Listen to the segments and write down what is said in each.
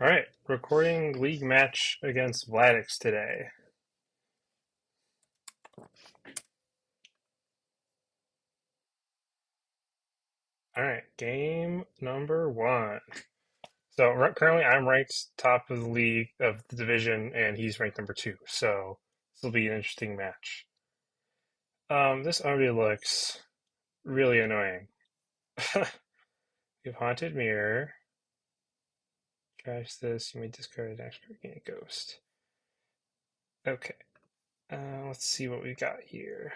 All right, recording league match against Vladix today. All right, game number one. So currently, I'm ranked top of the league of the division, and he's ranked number two. So this will be an interesting match. This already looks really annoying. You have Haunted Mirror. Trash this. You may discard an extra gain a ghost. Okay. Let's see what we got here.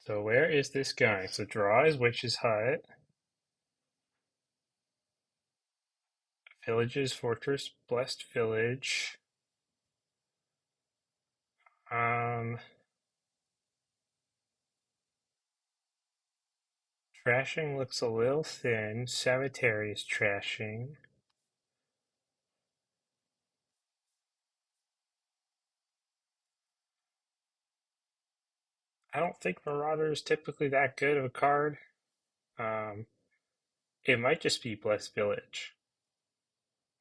So where is this guy? So draw is Witch's Hut. Villages, Fortress, Blessed Village. Um, Trashing looks a little thin. Cemetery is trashing. I don't think Marauder is typically that good of a card. Um, it might just be Blessed Village.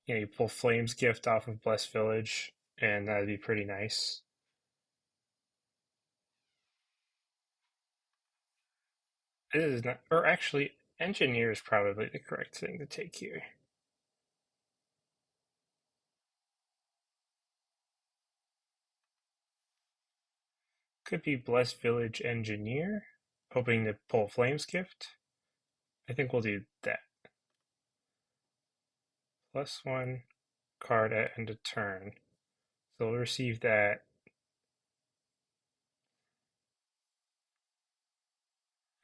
You pull Flame's Gift off of Blessed Village, and that'd be pretty nice. It is not, or actually, Engineer is probably the correct thing to take here. Could be Blessed Village Engineer, hoping to pull Flame's Gift. I think we'll do that. +1 card at end of turn. So we'll receive that.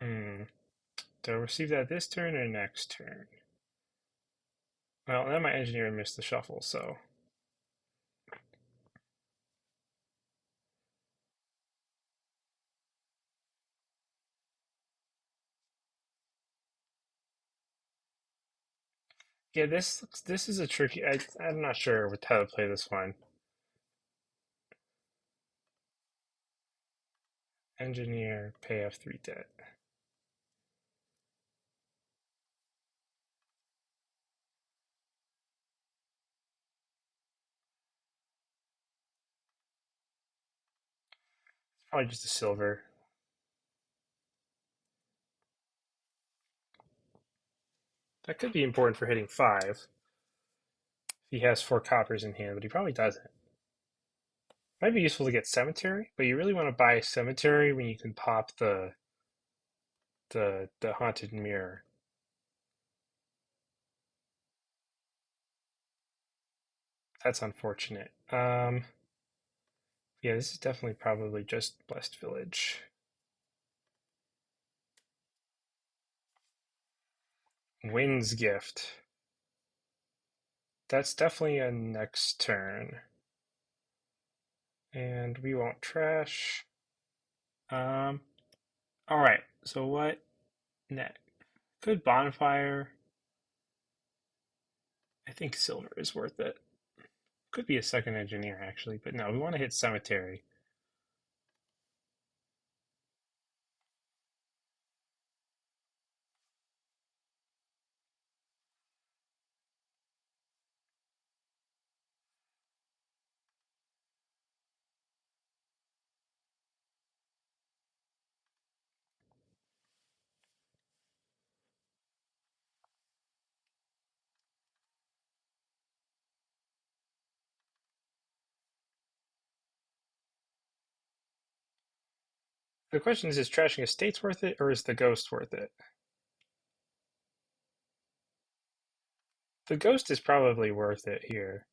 Hmm. Do I receive that this turn or next turn? Well, then my engineer missed the shuffle, so. Yeah, this is a tricky. I'm not sure how to play this one. Engineer, pay F3 debt. It's probably just a silver. That could be important for hitting 5. If he has 4 coppers in hand, but he probably doesn't. Might be useful to get Cemetery, but you really want to buy Cemetery when you can pop the Haunted Mirror. That's unfortunate. Yeah, this is definitely probably just Blessed Village. Wind's Gift. That's definitely a next turn. And we won't trash. Um, alright, so what next? Good Bonfire. I think silver is worth it. Could be a second engineer, actually, but no, we want to hit Cemetery. The question is trashing estates worth it, or is the ghost worth it? The ghost is probably worth it here.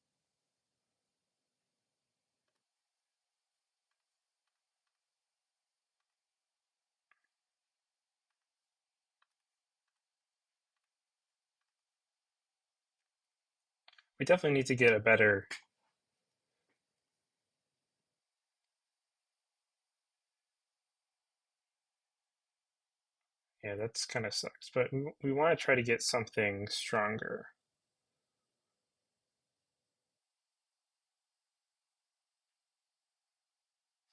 We definitely need to get a better. Yeah, that's kind of sucks, but we want to try to get something stronger.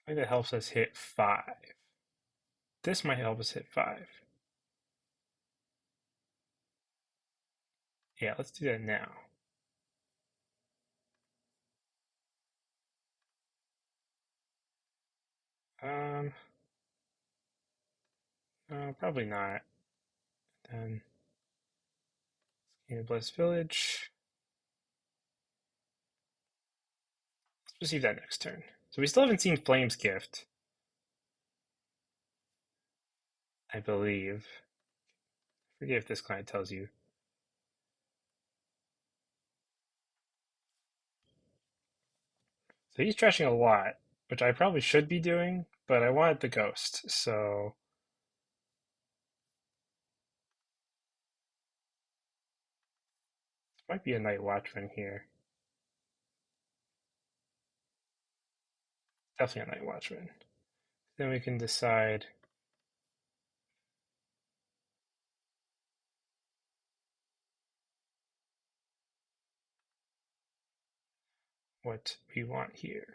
I think that helps us hit 5. This might help us hit 5. Yeah, let's do that now. Um, no, probably not. Then Blessed Village. Let's receive that next turn. So we still haven't seen Flame's Gift, I believe. Forget if this client tells you. So he's trashing a lot, which I probably should be doing, but I wanted the ghost, so might be a Night Watchman here. Definitely a Night Watchman. Then we can decide what we want here.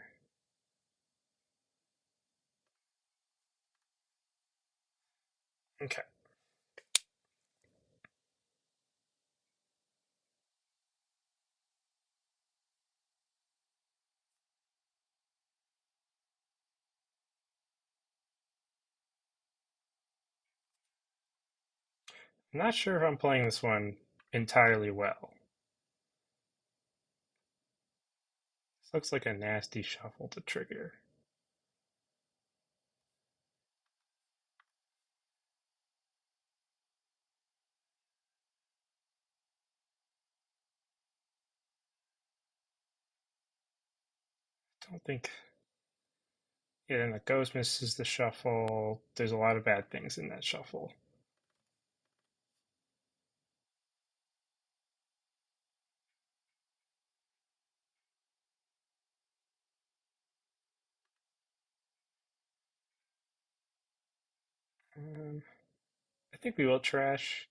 Okay. I'm not sure if I'm playing this one entirely well. This looks like a nasty shuffle to trigger. Don't think. Yeah, then the ghost misses the shuffle. There's a lot of bad things in that shuffle. Um, I think we will trash.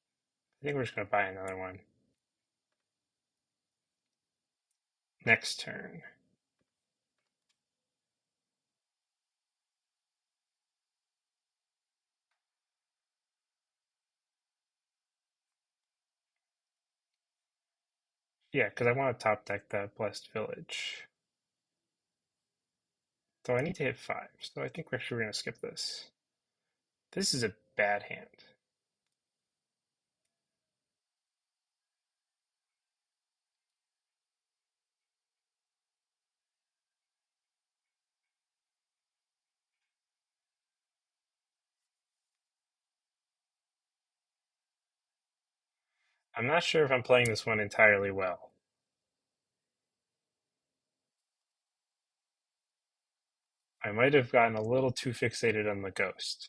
I think we're just gonna buy another one next turn. Yeah, because I want to top deck that Blessed Village. So I need to hit 5, so I think we're actually going to skip this. This is a bad hand. I'm not sure if I'm playing this one entirely well. I might have gotten a little too fixated on the ghost.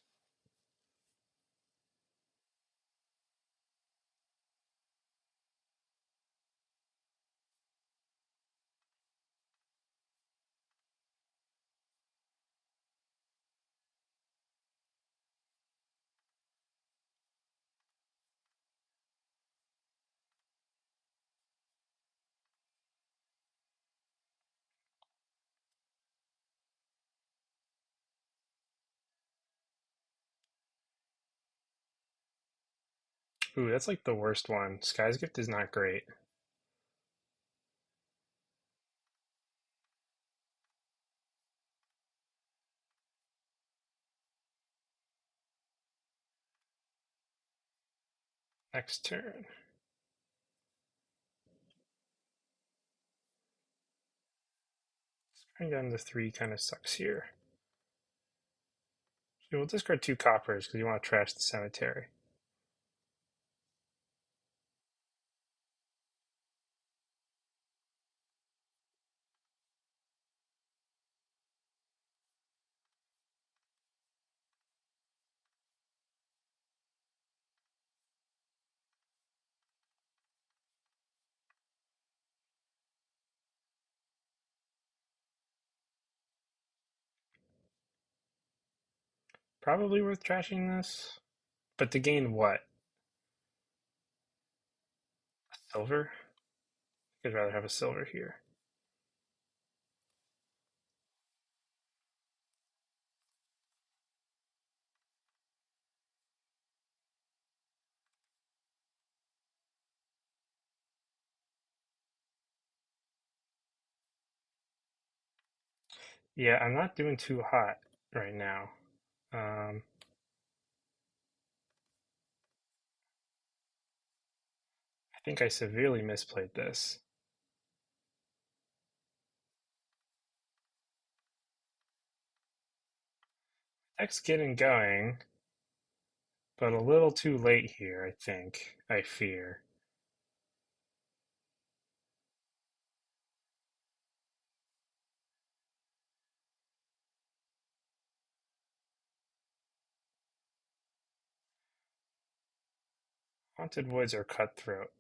Ooh, that's like the worst one. Sky's Gift is not great. Next turn. Going down to 3 kind of sucks here. So we'll discard 2 coppers because you want to trash the cemetery. Probably worth trashing this. But to gain what? A silver? I'd rather have a silver here. Yeah, I'm not doing too hot right now. Um, I think I severely misplayed this. X getting going, but a little too late here, I think. I fear. Haunted Woods or Cutthroat?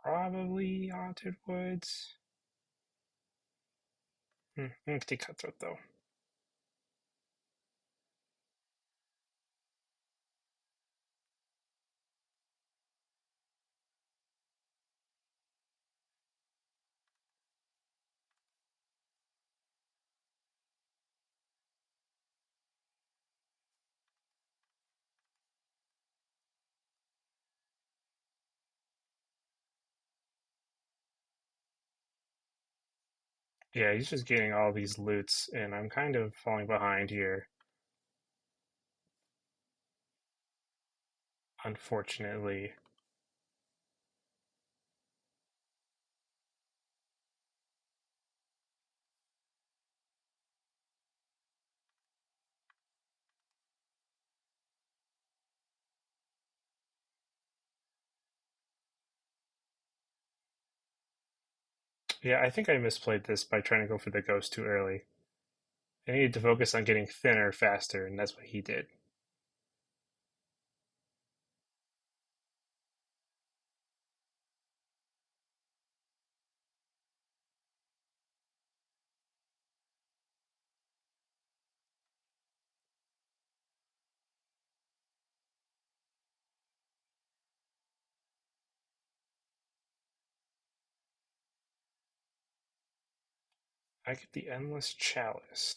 Probably Haunted Woods. I'm gonna take Cutthroat though. Yeah, he's just getting all these loots, and I'm kind of falling behind here, unfortunately. Yeah, I think I misplayed this by trying to go for the ghost too early. I needed to focus on getting thinner faster, and that's what he did. I get the Endless Chalice.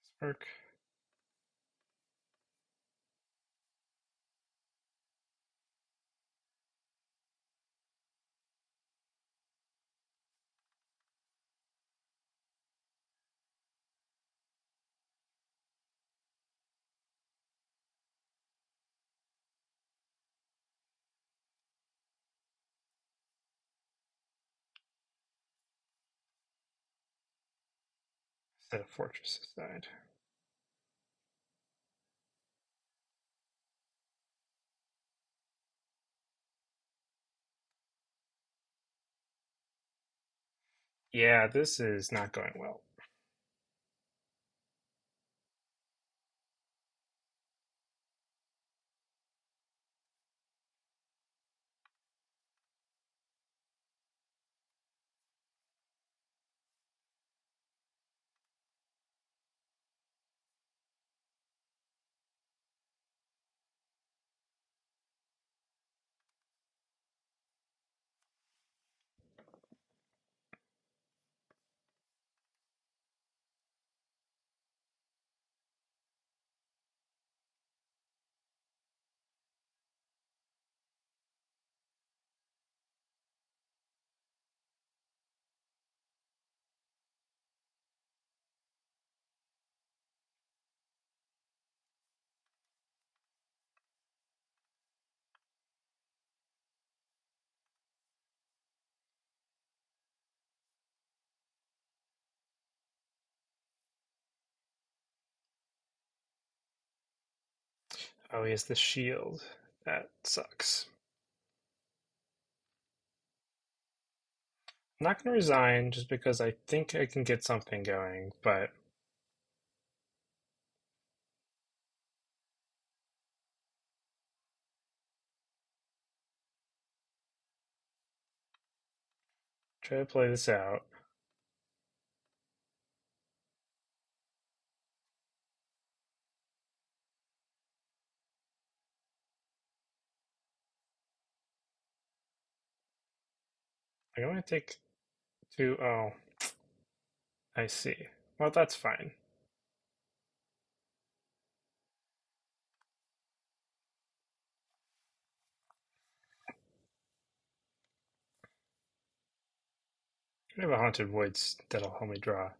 Spark. Instead of Fortress side. Yeah, this is not going well. Oh, he has the shield. That sucks. I'm not going to resign just because I think I can get something going, but try to play this out. I'm going to take two. Oh, I see. Well, that's fine. I have a Haunted Woods that'll help me draw.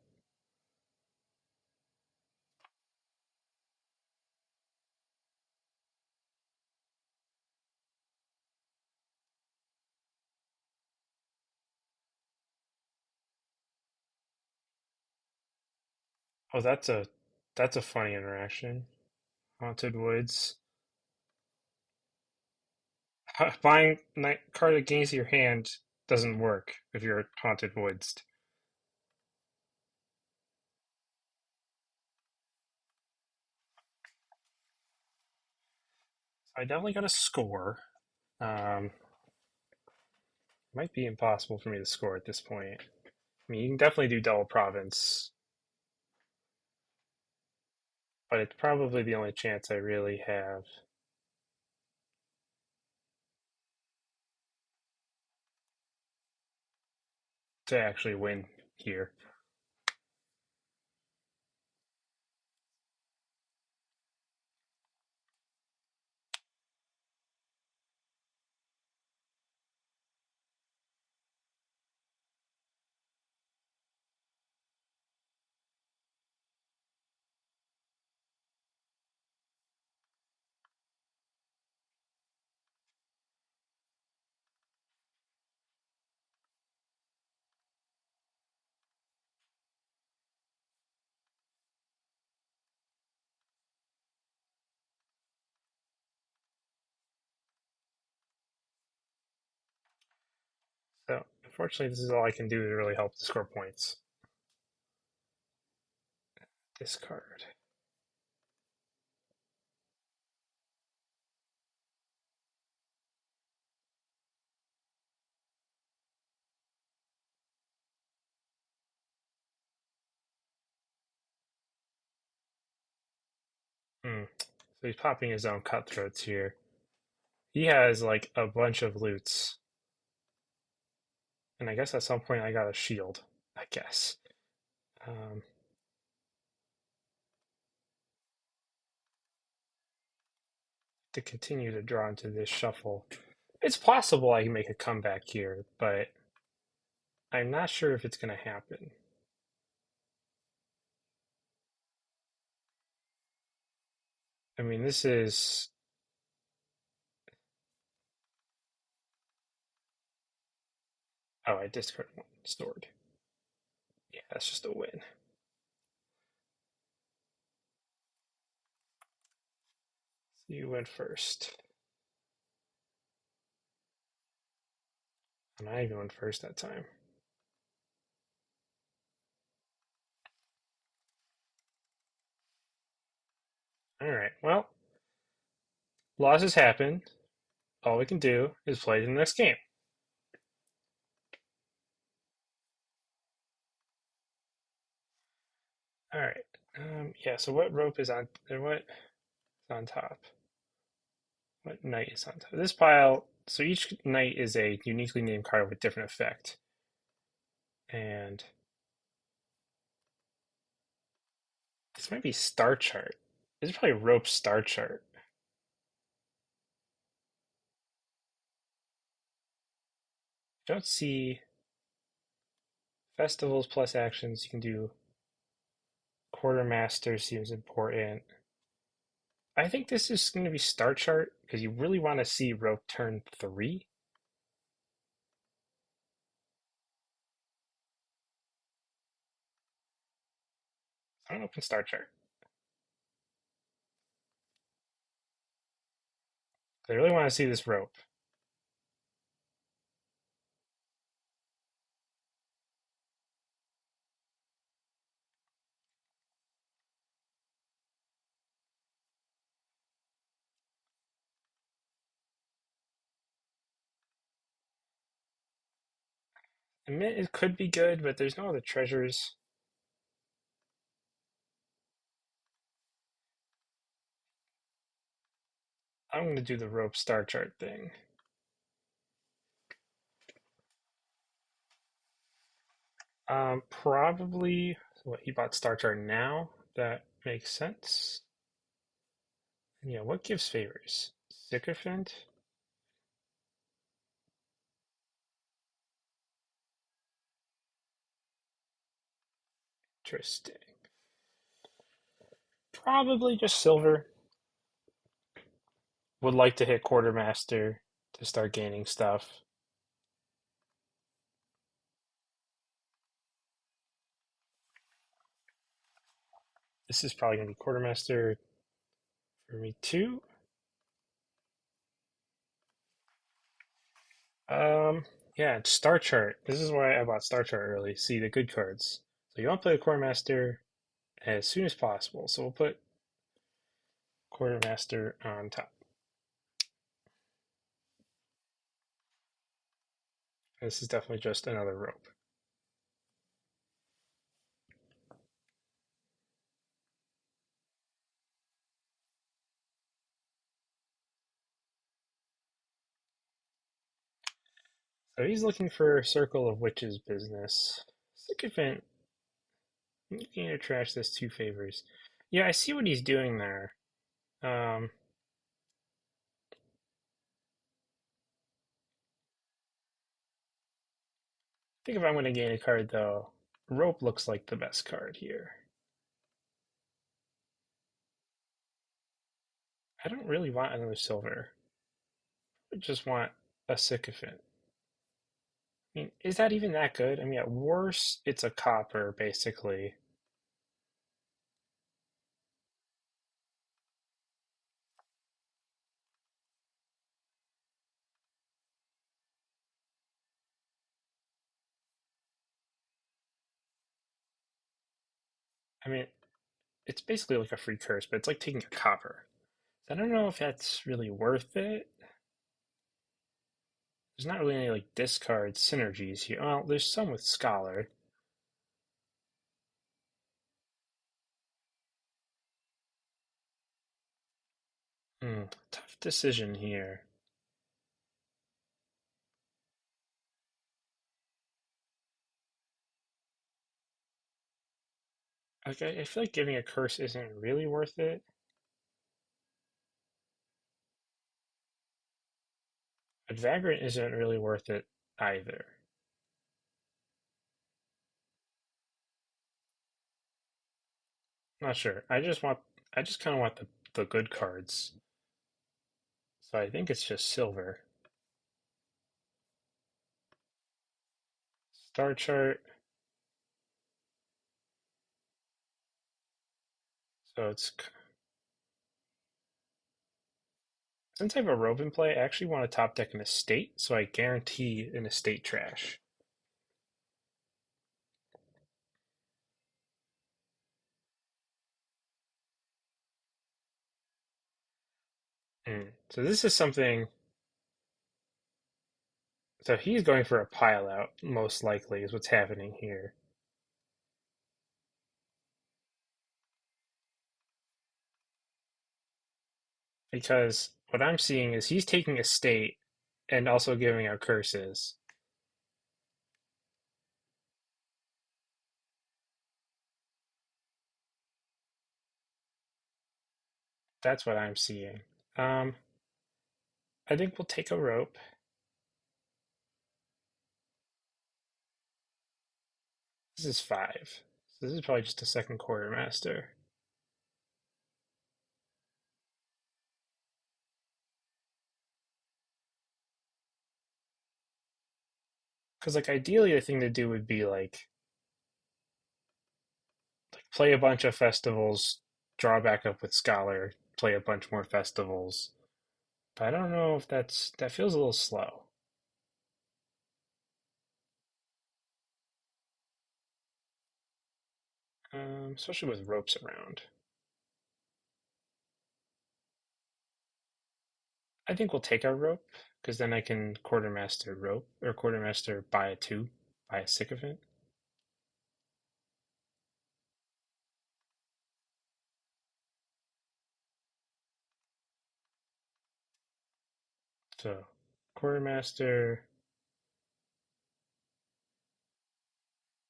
Oh, that's a funny interaction. Haunted Woods. Buying night card against your hand doesn't work if you're Haunted Woods. I definitely got a score. Um, Might be impossible for me to score at this point. I mean, you can definitely do double province, but it's probably the only chance I really have to actually win here. So, unfortunately, this is all I can do to really help to score points. Discard. Hmm. So he's popping his own cutthroats here. He has like a bunch of loots, and I guess at some point I got a shield. I guess. Um, to continue to draw into this shuffle. It's possible I can make a comeback here, but I'm not sure if it's going to happen. I mean, this is. Oh, I discard one sword. Yeah, that's just a win. So you went first. And I even went first that time. All right, well, losses happen. All we can do is play the next game. All right. Yeah, so what rope is on, or what is on top? What knight is on top? This pile, so each knight is a uniquely named card with different effect. And this might be star chart. This is probably rope star chart. I don't see festivals plus actions. You can do quartermaster seems important. I think this is going to be star chart because you really want to see rope turn 3. I don't open star chart. I really want to see this rope. Admit it could be good, but there's no other treasures. I'm going to do the rope star chart thing. Probably. What, he bought star chart now? That makes sense. And yeah, what gives favors? Sycophant? Interesting. Probably just silver. Would like to hit quartermaster to start gaining stuff. This is probably gonna be quartermaster for me too. Um, yeah, star chart. This is why I bought star chart early. See the good cards. So you want to play the quartermaster as soon as possible. So we'll put quartermaster on top. This is definitely just another rope. So he's looking for Circle of Witches business. Sycophant, you can trash this 2 favors. Yeah, I see what he's doing there. I think if I'm going to gain a card though, rope looks like the best card here. I don't really want another silver. I just want a sycophant. I mean, is that even that good? I mean, at worst, it's a copper, basically. I mean, it's basically like a free curse, but it's like taking a copper. So I don't know if that's really worth it. There's not really any like discard synergies here. Well, there's some with Scholar. Tough decision here. Like, I feel like giving a curse isn't really worth it. But Vagrant isn't really worth it either. Not sure. I just kind of want the good cards. So I think it's just silver. Star chart. So it's since I have a rope in play, I actually want to top deck an estate, so I guarantee an estate trash. So this is something. So he's going for a pile out, most likely, is what's happening here. Because what I'm seeing is he's taking estate and also giving out curses. That's what I'm seeing. Um, I think we'll take a rope. This is 5. So this is probably just a second quartermaster. Because like ideally the thing to do would be like play a bunch of festivals, draw back up with Scholar, play a bunch more festivals. But I don't know if that feels a little slow. Especially with ropes around. I think we'll take our rope because then I can quartermaster rope or quartermaster buy a 2, buy a sycophant. So quartermaster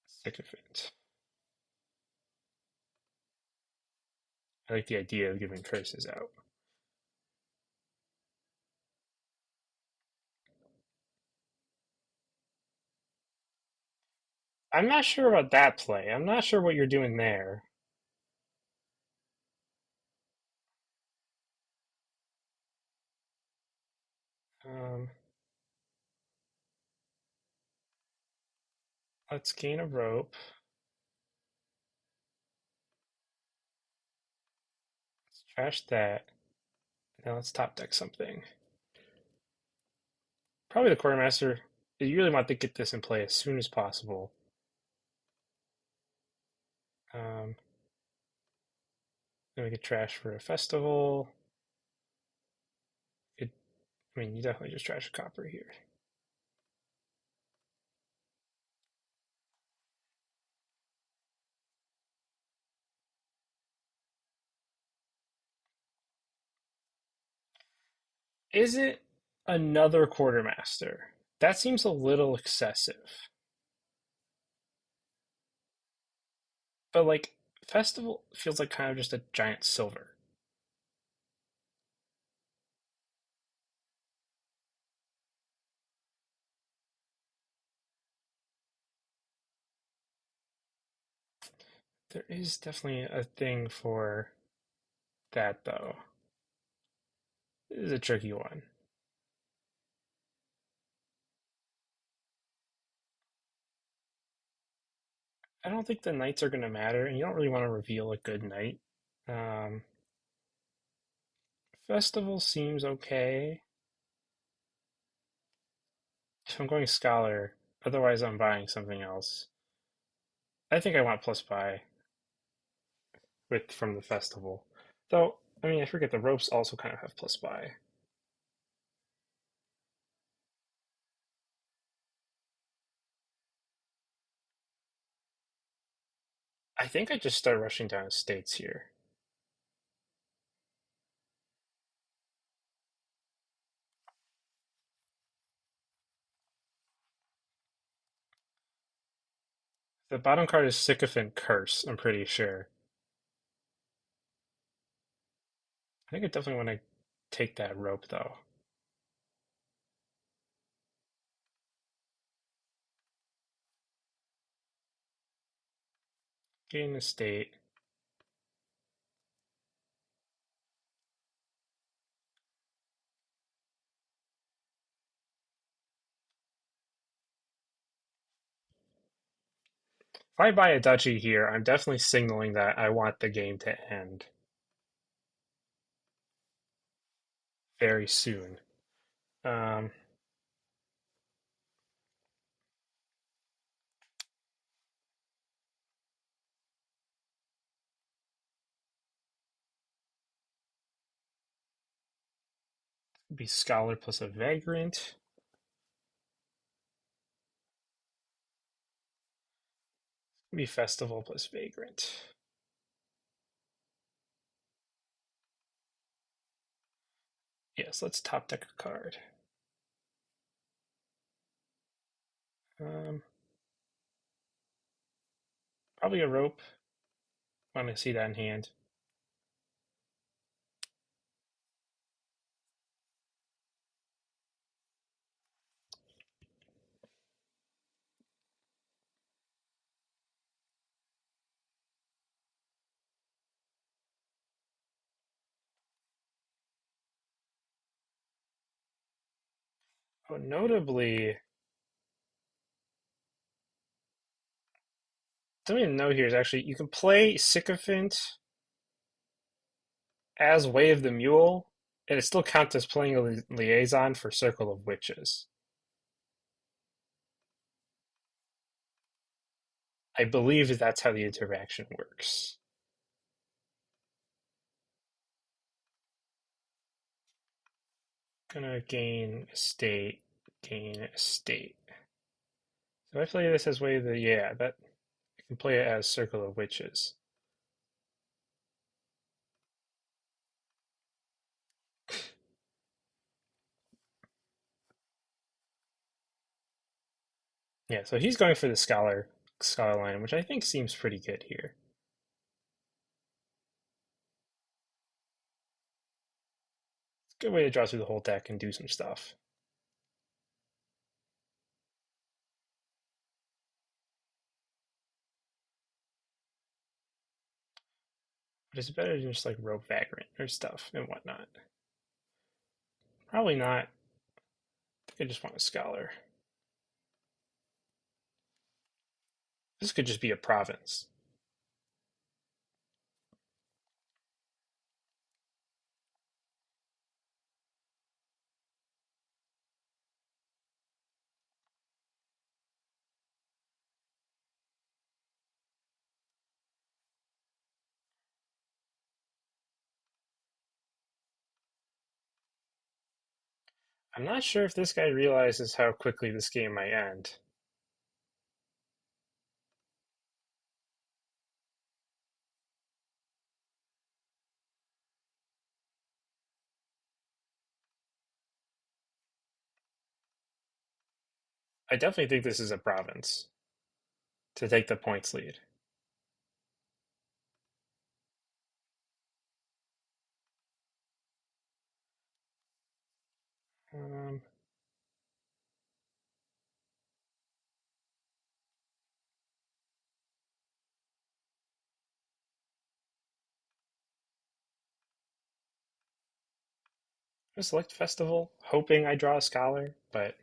sycophant. I like the idea of giving curses out. I'm not sure about that play. I'm not sure what you're doing there. Um, let's gain a rope. Let's trash that. Now let's top deck something. Probably the quartermaster. You really want to get this in play as soon as possible. Um, then we could trash for a festival. It, I mean, you definitely just trash a copper here. Is it another quartermaster? That seems a little excessive. But like, festival feels like kind of just a giant silver. There is definitely a thing for that, though. This is a tricky one. I don't think the knights are going to matter, and you don't really want to reveal a good knight. Um, Festival seems okay. If I'm going scholar, otherwise I'm buying something else. I think I want plus buy with from the festival. Though, I mean, I forget the ropes also kind of have plus buy. I think I just start rushing down estates here. The bottom card is Sycophant Curse, I'm pretty sure. I think I definitely want to take that rope, though. Gain estate. If I buy a duchy here, I'm definitely signaling that I want the game to end very soon. Um, be Scholar plus a Vagrant. Be Festival plus Vagrant. Yes, let's top deck a card. Um, Probably a rope. Want to see that in hand. Oh, notably, something to note here is actually you can play Sycophant as Way of the Mule, and it still counts as playing a liaison for Circle of Witches. I believe that's how the interaction works. Gonna gain estate. So I play this as way the yeah, that I can play it as Circle of Witches. Yeah, so he's going for the scholar line, which I think seems pretty good here. It's a good way to draw through the whole deck and do some stuff. But it's better than just like rope vagrant or stuff and whatnot. Probably not. I think I just want a scholar. This could just be a province. I'm not sure if this guy realizes how quickly this game might end. I definitely think this is a province to take the points lead. Um, I select festival, hoping I draw a scholar, but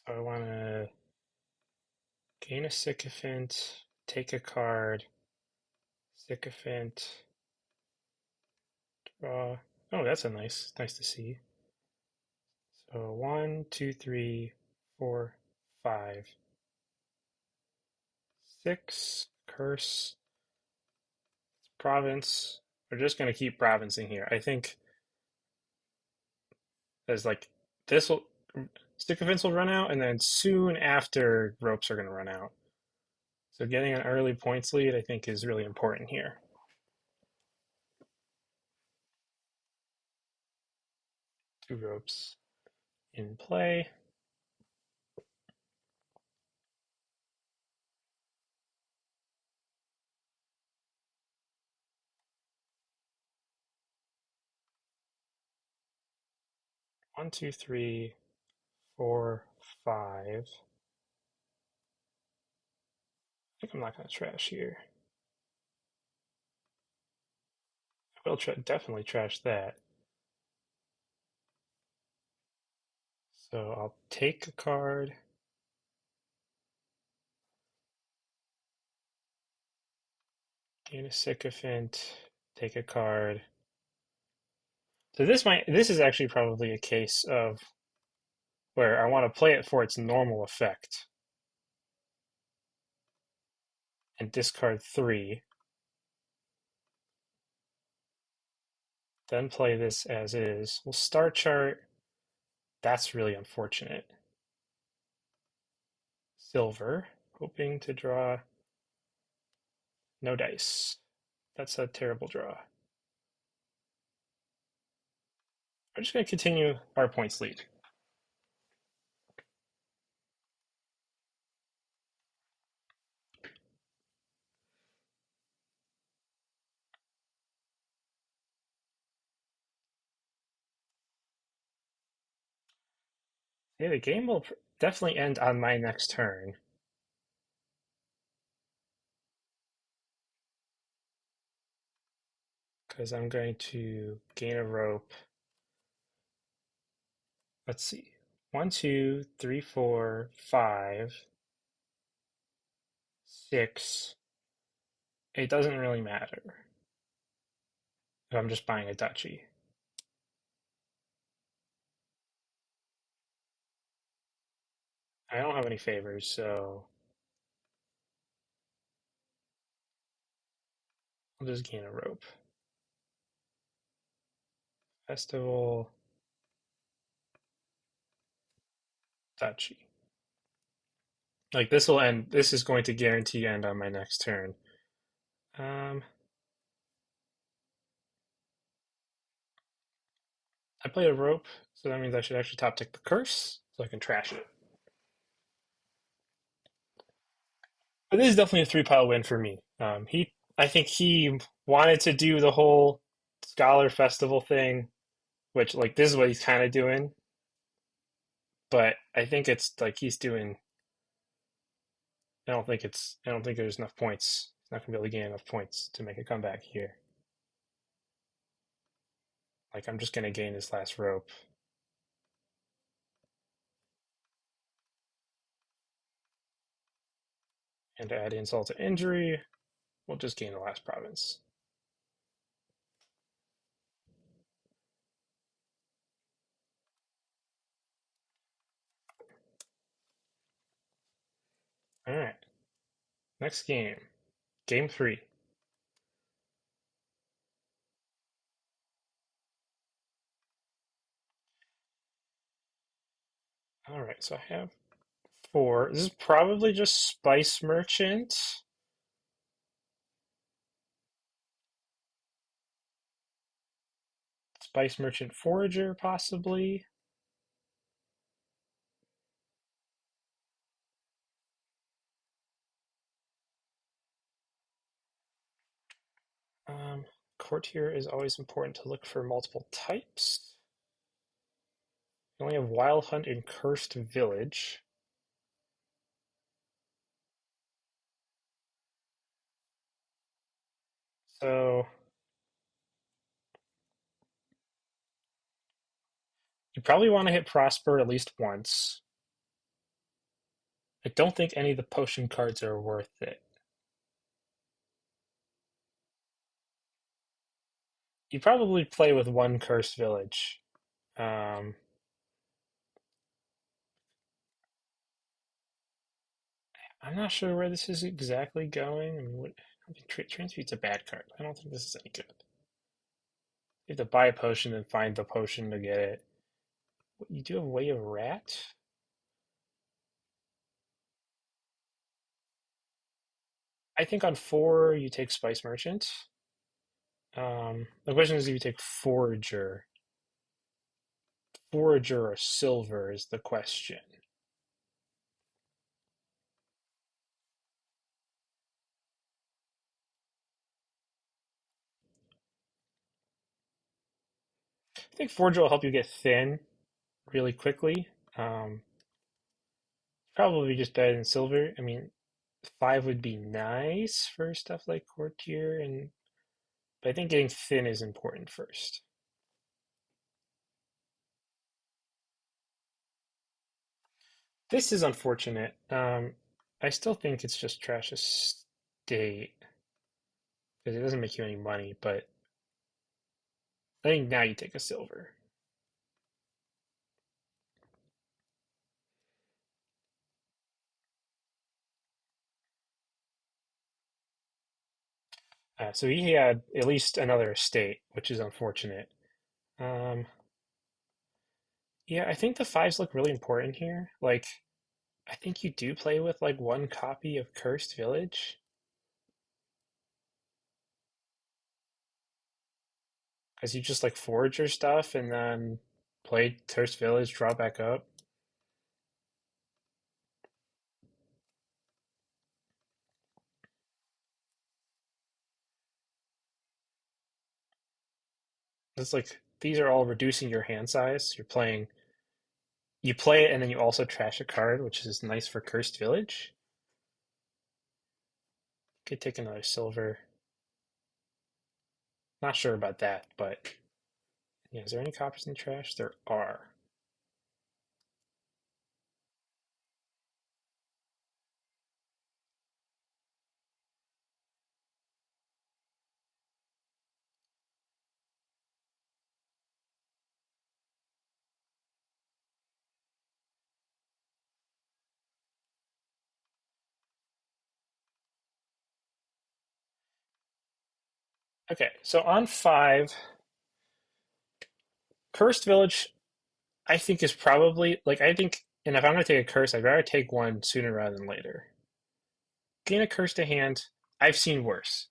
so I want to gain a sycophant, take a card, sycophant, draw. Oh, that's a nice to see. So one, two, three, four, five, six, curse, province. We're just gonna keep provincing here. I think there's like this will sycophants will run out, and then soon after ropes are gonna run out. So getting an early points lead, I think, is really important here. Two ropes in play. One, two, three, four, five. I think I'm not gonna trash here. I will definitely trash that. So I'll take a card, gain a sycophant, take a card. So this is actually probably a case of where I want to play it for its normal effect and discard three, then play this as is. We'll star chart. That's really unfortunate. Silver, hoping to draw no dice. That's a terrible draw. We're just going to continue our points lead. Yeah, the game will definitely end on my next turn. Because I'm going to gain a rope. Let's see. One, two, three, four, five, six. It doesn't really matter if I'm just buying a duchy. I don't have any favors, so I'll just gain a rope. Festival, duchy. Like this will end. This is going to guarantee end on my next turn. Um, I played a rope, so that means I should actually top tick the curse, so I can trash it. But this is definitely a three pile win for me. I think he wanted to do the whole scholar festival thing, which like this is what he's kind of doing. But I think it's like he's doing. I don't think there's enough points. He's not gonna be able to gain enough points to make a comeback here. Like I'm just gonna gain this last rope. And to add insult to injury, we'll just gain the last province. All right. Next game. Game three. All right. So I have four. This is probably just Spice Merchant. Spice Merchant Forager, possibly. Um, Courtier is always important to look for multiple types. We only have Wild Hunt and Cursed Village. So you probably want to hit Prosper at least once. I don't think any of the potion cards are worth it. You probably play with one Cursed Village. Um, I'm not sure where this is exactly going. I mean, I think Transmute's a bad card. I don't think this is any good. You have to buy a potion and find the potion to get it. You do have Way of Rat? I think on four you take Spice Merchant. The question is if you take Forager. Forager or Silver is the question. I think Forager will help you get thin really quickly. Um, Probably just better than Silver. I mean, five would be nice for stuff like Courtier, but I think getting thin is important first. This is unfortunate. I still think it's just trash estate because it doesn't make you any money, but I think now you take a silver. So he had at least another estate, which is unfortunate. Um, yeah, I think the fives look really important here. Like, I think you do play with like one copy of Cursed Village because you just like forage your stuff and then play Cursed Village, draw back up. It's like these are all reducing your hand size. You play it and then you also trash a card, which is nice for Cursed Village. Could take another silver. Not sure about that, but yeah, is there any copies in the trash? There are. Okay, so on five, Cursed Village, I think is probably like I think, and if I'm gonna take a curse, I'd rather take one sooner rather than later. Gain a curse to hand, I've seen worse.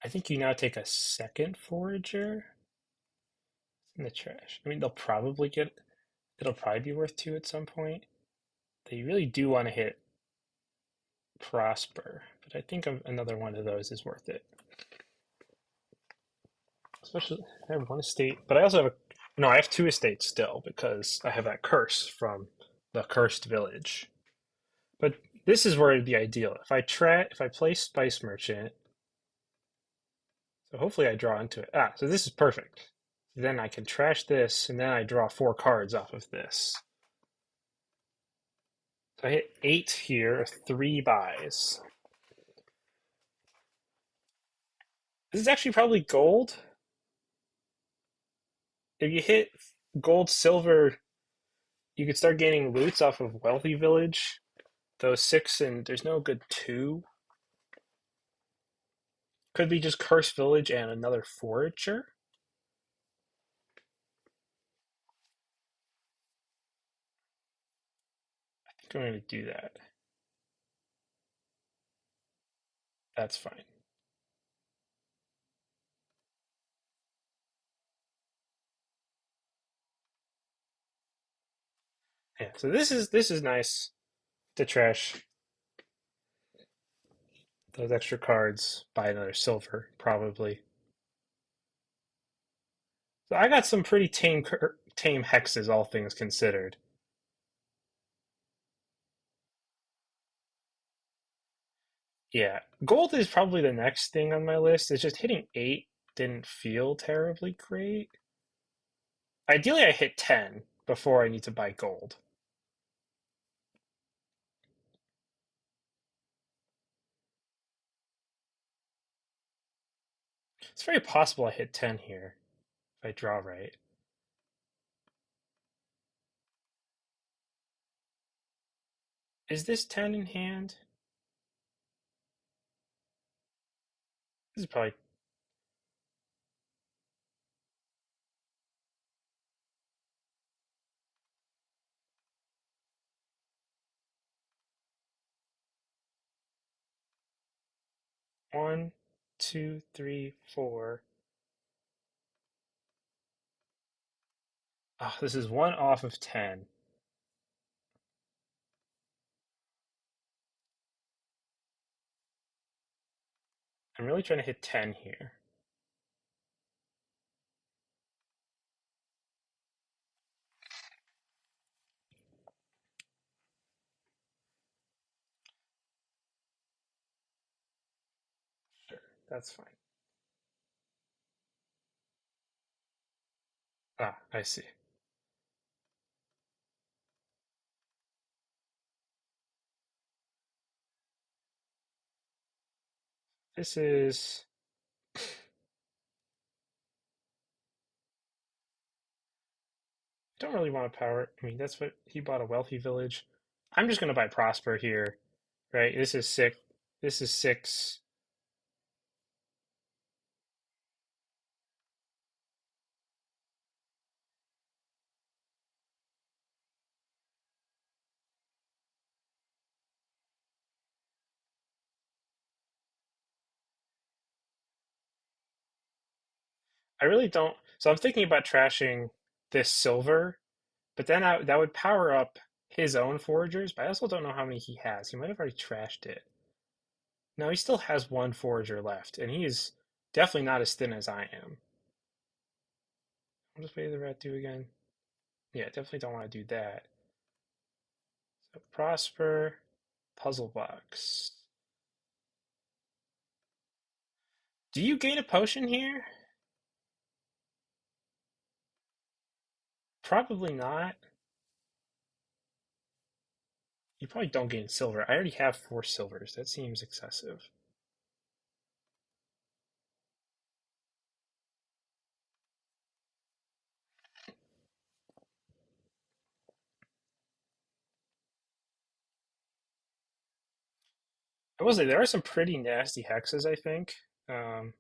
I think you now take a second forager in the trash. I mean, it'll probably be worth 2 at some point. They really do want to hit Prosper, but I think another one of those is worth it. Especially, I have 1 estate, but I also have no, I have 2 estates still because I have that curse from the cursed village. But this is where it'd be ideal. If I play Spice Merchant, so hopefully I draw into it. So this is perfect. Then I can trash this, and then I draw 4 cards off of this. So I hit 8 here, 3 buys. This is actually probably gold. If you hit gold, silver, you could start gaining loots off of Wealthy Village. Those 6 and there's no good 2. Could be just Cursed Village and another Forager. I think I'm going to do that. That's fine. Yeah, so this is nice to trash those extra cards, buy another silver, probably. So I got some pretty tame hexes, all things considered. Yeah, gold is probably the next thing on my list. It's just hitting 8 didn't feel terribly great. Ideally, I hit 10 before I need to buy gold. It's very possible I hit 10 here if I draw right. Is this 10 in hand? This is probably 1, 2, 3, 4. Oh, this is 1 off of 10. I'm really trying to hit 10 here. Sure, that's fine. I see. This is. I don't really want to power. I mean, that's what he bought, a Wealthy Village. I'm just going to buy Prosper here, right? This is 6. This is 6. I really don't. So I'm thinking about trashing this silver, but then that would power up his own foragers, but I also don't know how many he has. He might have already trashed it. No, he still has 1 forager left, and he is definitely not as thin as I am. What does Way of the Rat do again? Yeah, definitely don't want to do that. So Prosper, Puzzle Box. Do you gain a potion here? Probably not. You probably don't gain silver. I already have 4 silvers. That seems excessive. I will say there are some pretty nasty hexes, I think. Um,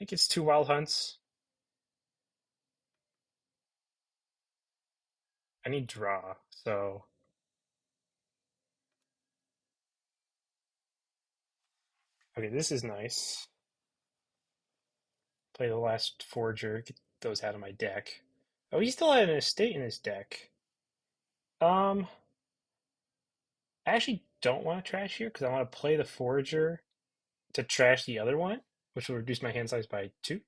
think it's 2 wild hunts. I need draw, so okay, this is nice. Play the last forager, get those out of my deck. Oh, he still had an estate in his deck. Um, I actually don't want to trash here because I want to play the forager to trash the other one, which will reduce my hand size by 2.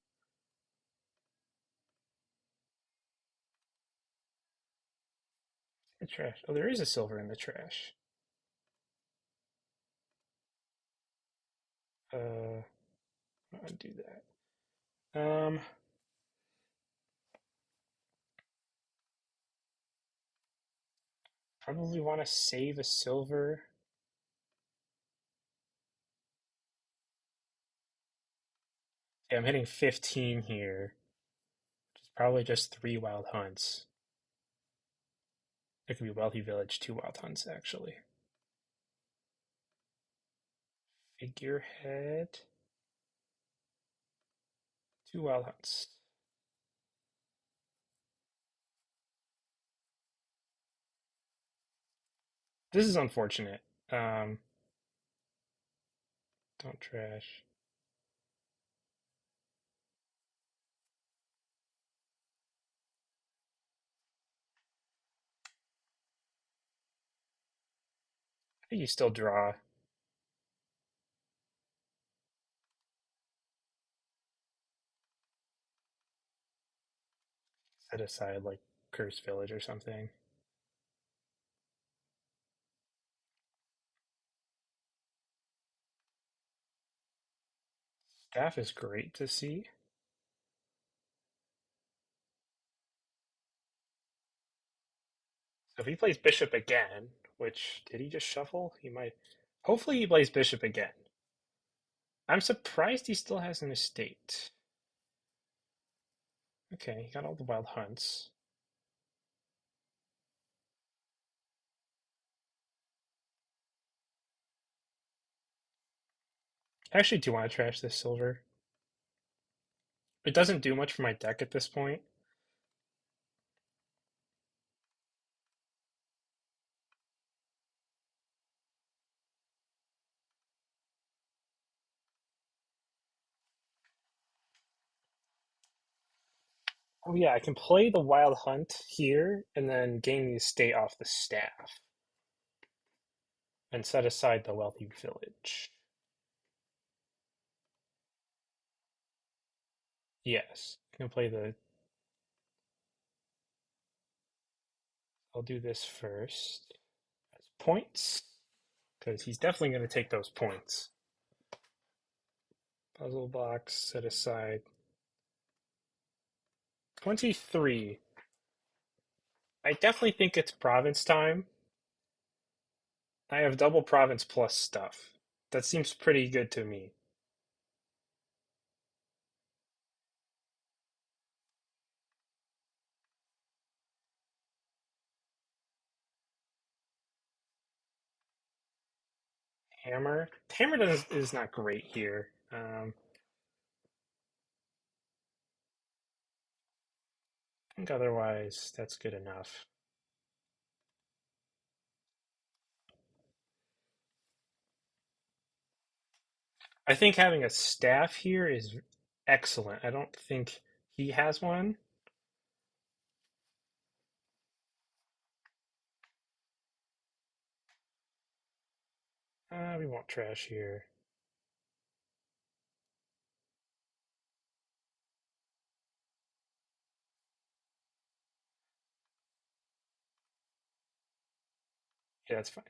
The trash. Oh, there is a silver in the trash. I'll do that. Probably want to save a silver. Yeah, I'm hitting 15 here. Which is probably just 3 wild hunts. It could be Wealthy Village, 2 wild hunts, actually. Figurehead, 2 wild hunts. This is unfortunate. Um, don't trash. I think you still draw. Set aside like Cursed Village or something. Staff is great to see. So if he plays Bishop again, which did he just shuffle? He might. Hopefully he plays Bishop again. I'm surprised he still has an estate. Okay, he got all the wild hunts. I actually do want to trash this silver. It doesn't do much for my deck at this point. Oh yeah, I can play the wild hunt here and then gain the estate off the staff and set aside the wealthy village. Yes, I can play the. I'll do this first as points because he's definitely going to take those points. Puzzle box set aside 23. I definitely think it's province time. I have double province plus stuff. That seems pretty good to me. Hammer. Hammer is not great here. I think otherwise that's good enough. I think having a staff here is excellent. I don't think he has one. We won't trash here. Yeah, that's fine.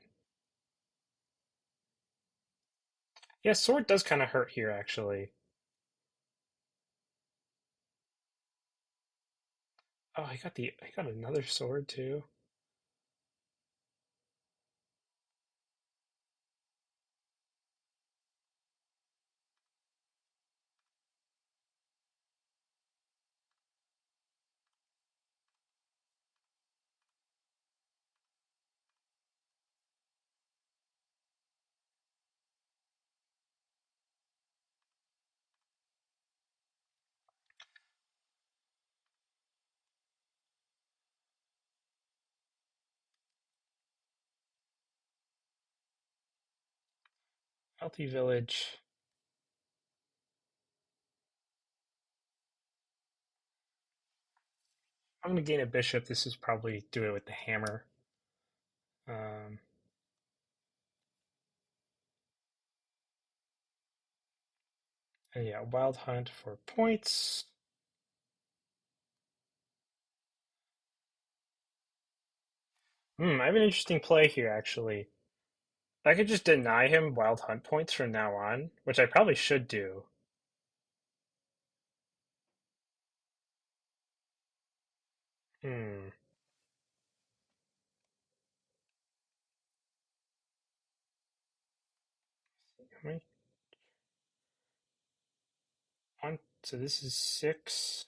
Yeah, sword does kind of hurt here, actually. Oh, I got another sword too. Healthy village. I'm gonna gain a bishop. This is probably do it with the hammer. Um, and yeah, wild hunt for points. I have an interesting play here actually. I could just deny him wild hunt points from now on, which I probably should do. Hmm. How many? One. So this is six.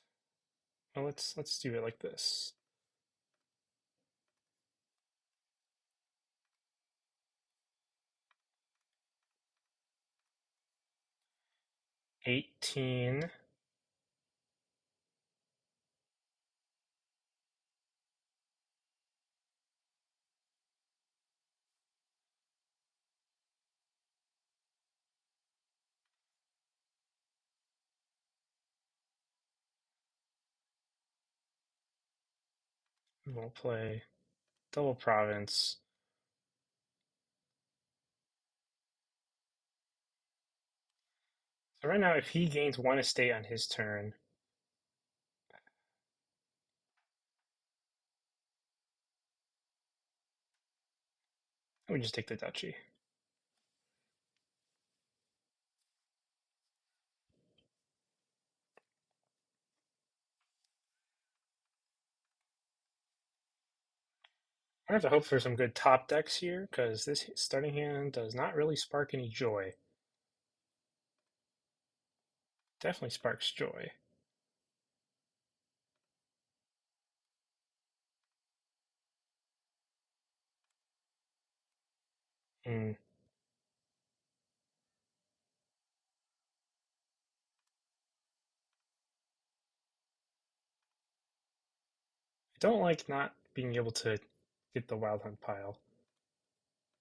Well, let's do it like this. 18. We'll play double province. So right now, if he gains one estate on his turn, we just take the duchy. I have to hope for some good top decks here, because this starting hand does not really spark any joy. Definitely sparks joy. Hmm. I don't like not being able to get the wild hunt pile.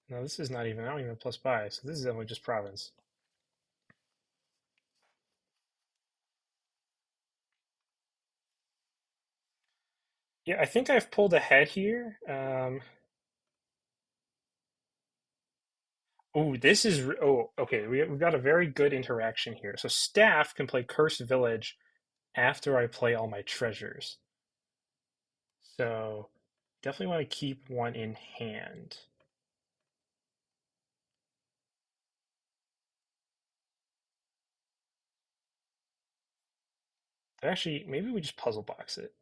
No, this is not even, I don't even plus buy, so this is only just province. Yeah, I think I've pulled ahead here. Oh, this is, oh, okay, we've got a very good interaction here. So staff can play Cursed Village after I play all my treasures. So definitely want to keep one in hand. Actually, maybe we just puzzle box it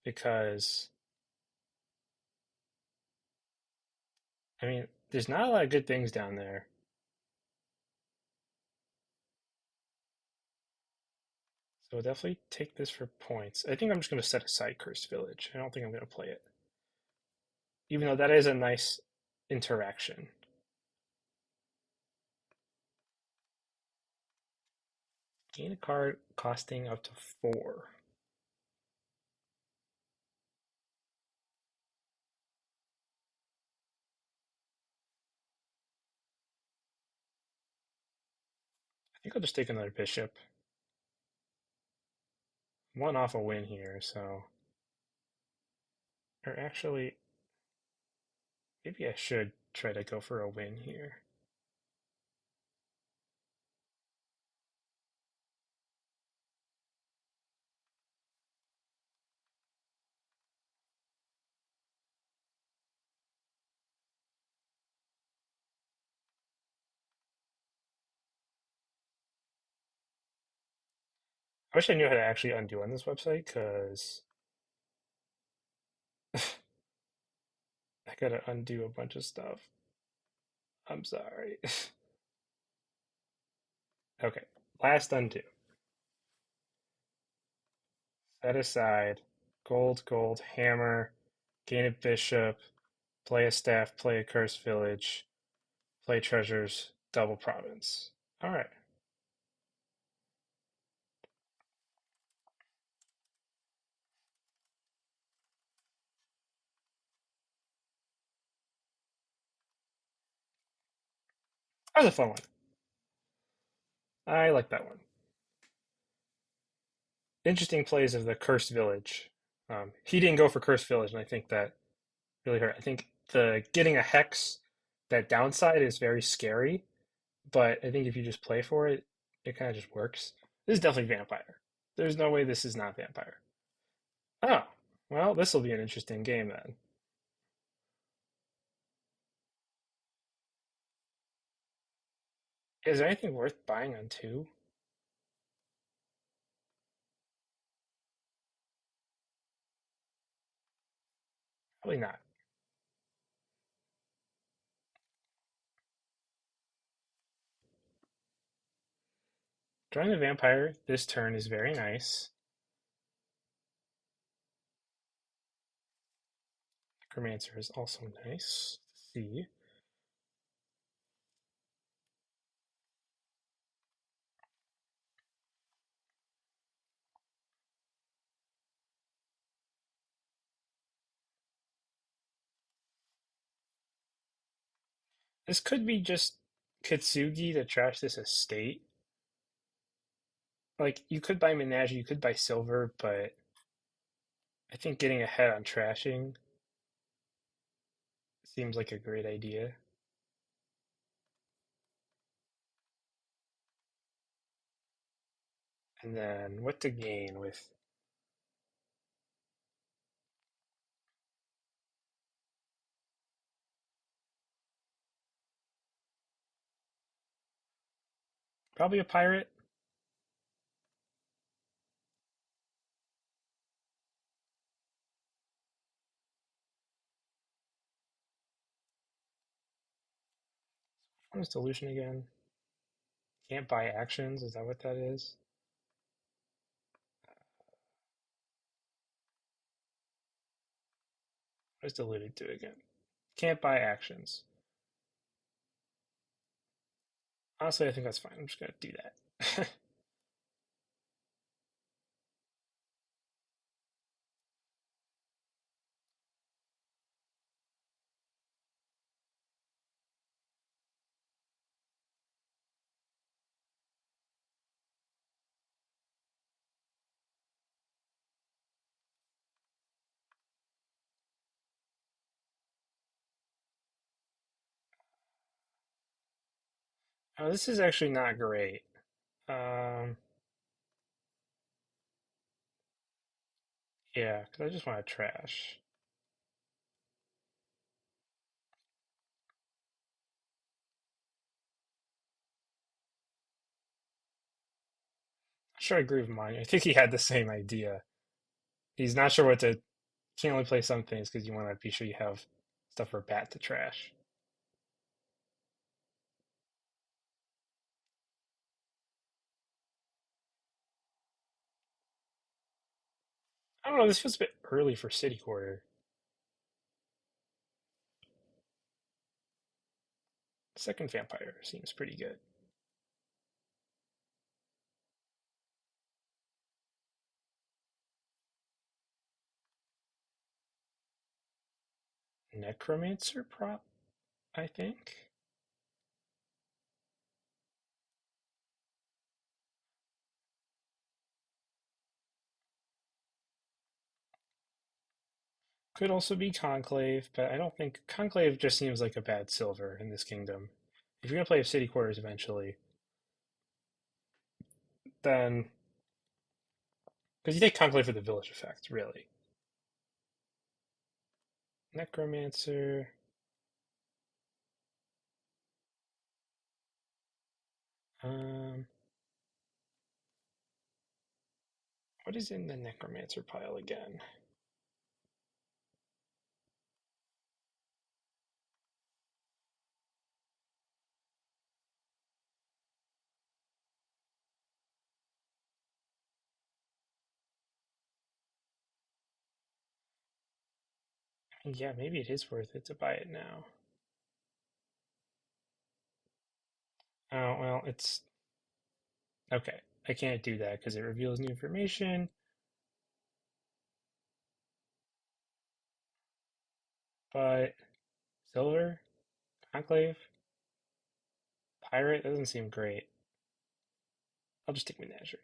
because I mean, there's not a lot of good things down there. So we'll definitely take this for points. I think I'm just going to set aside Cursed Village. I don't think I'm going to play it, even though that is a nice interaction. Gain a card costing up to 4. I think I'll just take another bishop. One off a win here, so. Or actually, maybe I should try to go for a win here. I wish I knew how to actually undo on this website because I gotta undo a bunch of stuff. I'm sorry. Okay, last undo. Set aside, gold, gold, hammer, gain a bishop, play a staff, play a cursed village, play treasures, double province. All right. That was a fun one. I like that one. Interesting plays of the Cursed Village. He didn't go for Cursed Village, and I think that really hurt. I think the getting a hex, that downside is very scary, but I think if you just play for it, it kind of just works. This is definitely vampire. There's no way this is not vampire. Oh, well, this will be an interesting game then. Is there anything worth buying on two? Probably not. Drawing the vampire this turn is very nice. Necromancer is also nice. Let's see. This could be just Kitsugi to trash this estate. Like, you could buy Menagerie, you could buy Silver, but I think getting ahead on trashing seems like a great idea. And then what to gain with probably a pirate. What is Delusion again? Can't buy actions, is that what that is? What is Deluded to again? Can't buy actions. Honestly, I think that's fine. I'm just gonna do that. Oh, this is actually not great. Um, yeah, because I just want to trash. Sure, I agree with mine. I think he had the same idea. He's not sure what to. Can't only play some things because you want to be sure you have stuff for bat to trash. I don't know. This feels a bit early for City Quarter. Second Vampire seems pretty good. Necromancer prop, I think. Could also be Conclave, but I don't think Conclave just seems like a bad silver in this kingdom. If you're gonna play City Quarters eventually, then because you take Conclave for the village effect, really. Necromancer. Um, what is in the Necromancer pile again? Yeah, maybe it is worth it to buy it now. Oh, well, it's okay. I can't do that because it reveals new information, but Silver, Conclave, Pirate doesn't seem great. I'll just take Menagerie.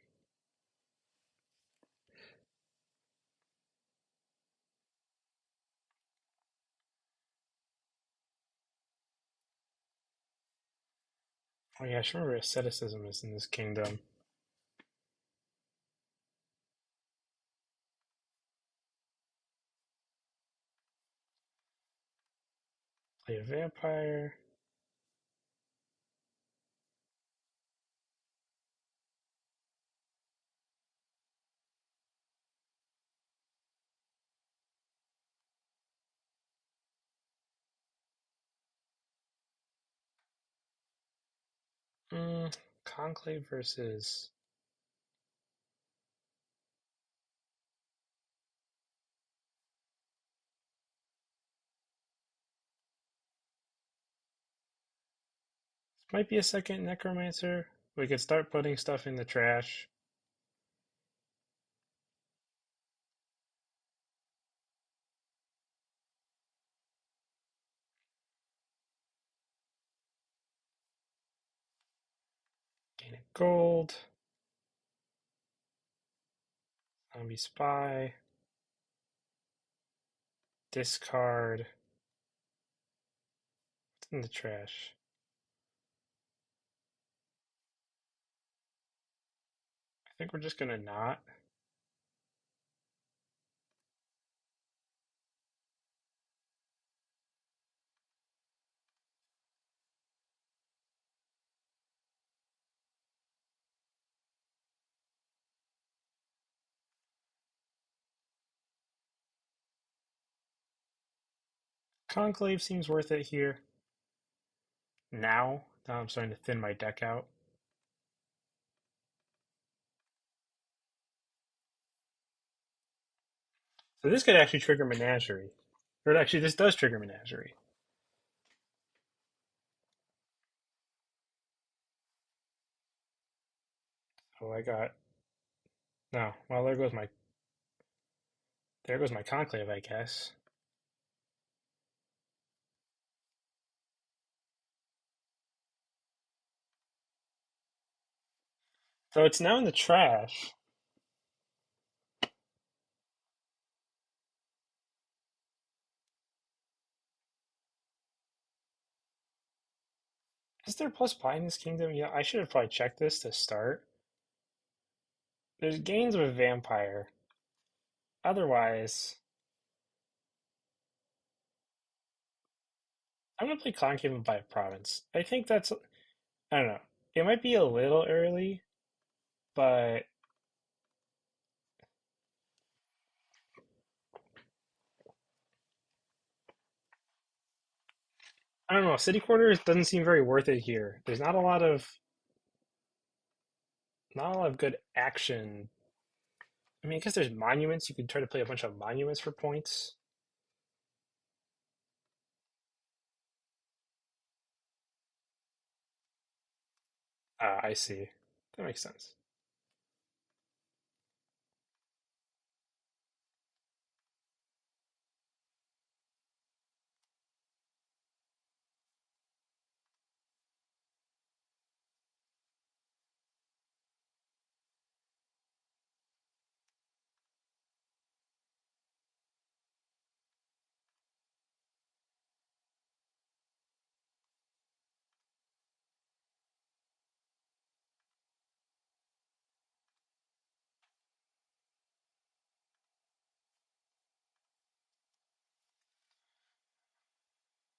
Oh yeah, I should remember asceticism is in this kingdom. Play a vampire. Mm, Conclave versus. This might be a second necromancer. We could start putting stuff in the trash. Gain a gold. Zombie spy. Discard. What's in the trash? I think we're just gonna not. Conclave seems worth it here. Now I'm starting to thin my deck out. So this could actually trigger Menagerie. Or actually, this does trigger Menagerie. Oh, I got no. Well, there goes my conclave, I guess. So it's now in the trash. Is there plus pi in this kingdom? Yeah, I should have probably checked this to start. There's gains with vampire. Otherwise, I'm gonna play concave and buy a province. I think that's I don't know. It might be a little early, but I don't know. City quarters doesn't seem very worth it here. There's not a lot of good action. I mean, I guess there's monuments. You could try to play a bunch of monuments for points. Ah, I see. That makes sense.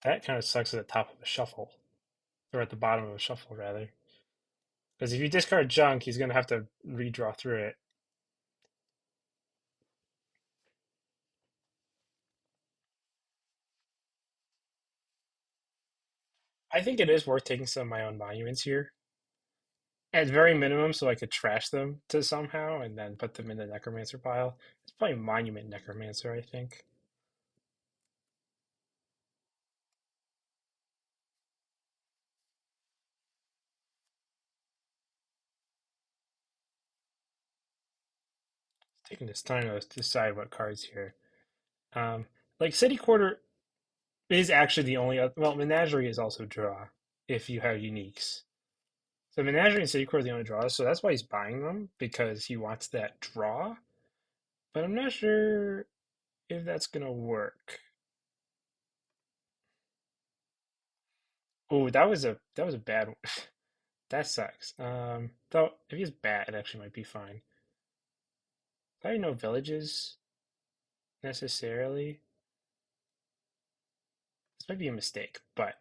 That kind of sucks at the top of a shuffle, or at the bottom of a shuffle, rather. Because if you discard junk, he's going to have to redraw through it. I think it is worth taking some of my own monuments here. At very minimum, so I could trash them to somehow and then put them in the Necromancer pile. It's probably Monument Necromancer, I think. Taking this time to decide what cards here. Um, like City Quarter is actually the only. Well, Menagerie is also draw if you have uniques. The Menagerie and City Core are the only draws, so that's why he's buying them, because he wants that draw. But I'm not sure if that's gonna work. Oh, that was a bad one. That sucks. Though if he has bat, it actually might be fine. I don't know villages necessarily. This might be a mistake, but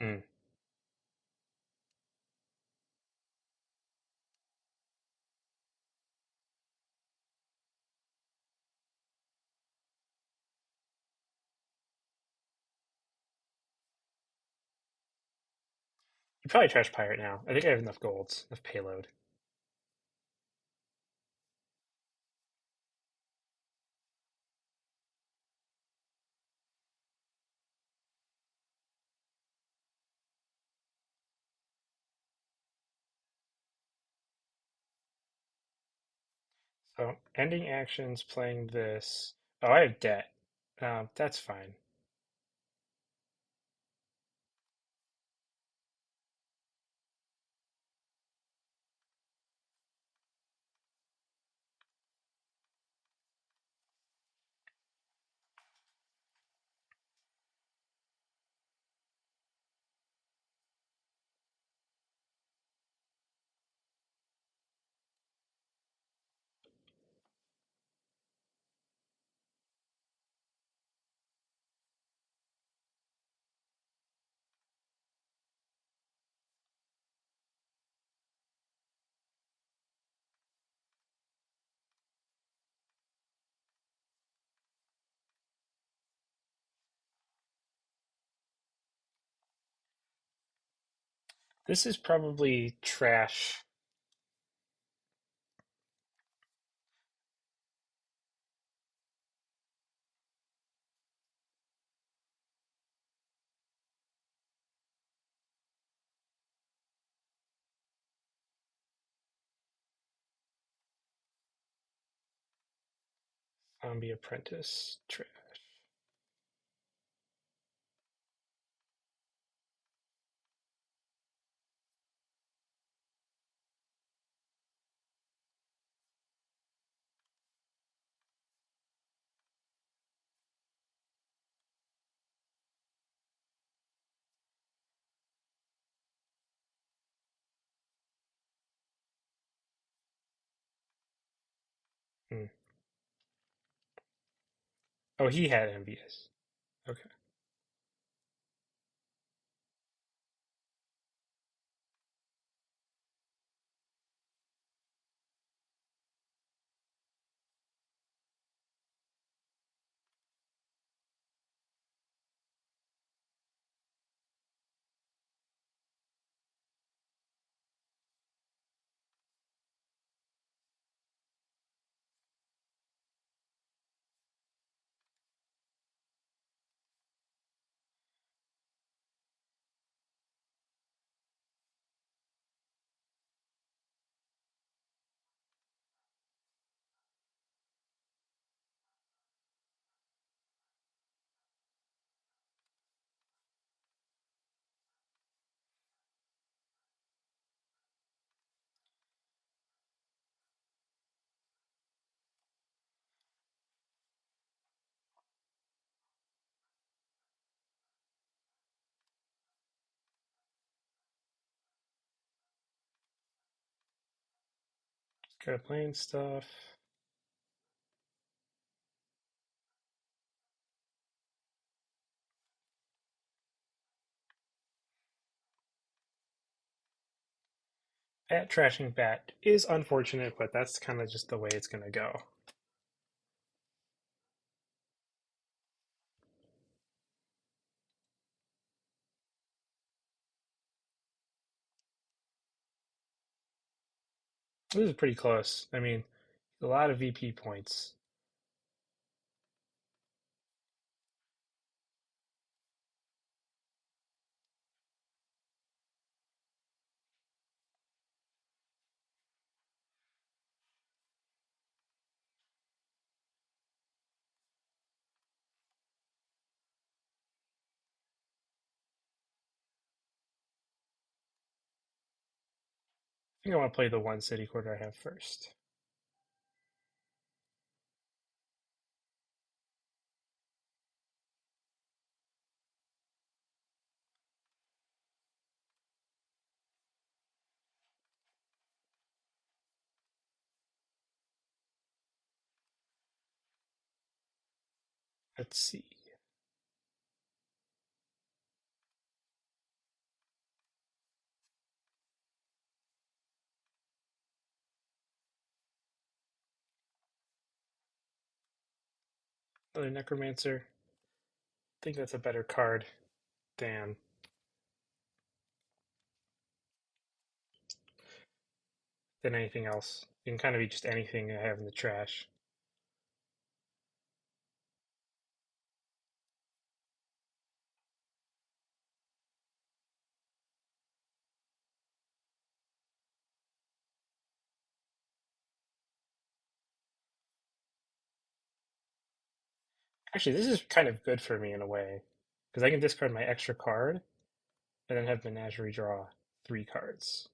mm, you probably trash pirate now. I think I have enough golds, enough payload. So ending actions, playing this. Oh, I have debt. That's fine. This is probably trash. Zombie apprentice. Trash. Hmm. Oh, he had envious. Okay. Just gotta playing stuff. Bat trashing bat is unfortunate, but that's kind of just the way it's gonna go. This is pretty close. I mean, a lot of VP points. think I want to play the one city quarter I have first. Let's see. Another Necromancer. I think that's a better card than anything else. It can kind of be just anything I have in the trash. Actually, this is kind of good for me in a way, because I can discard my extra card and then have Menagerie draw 3 cards.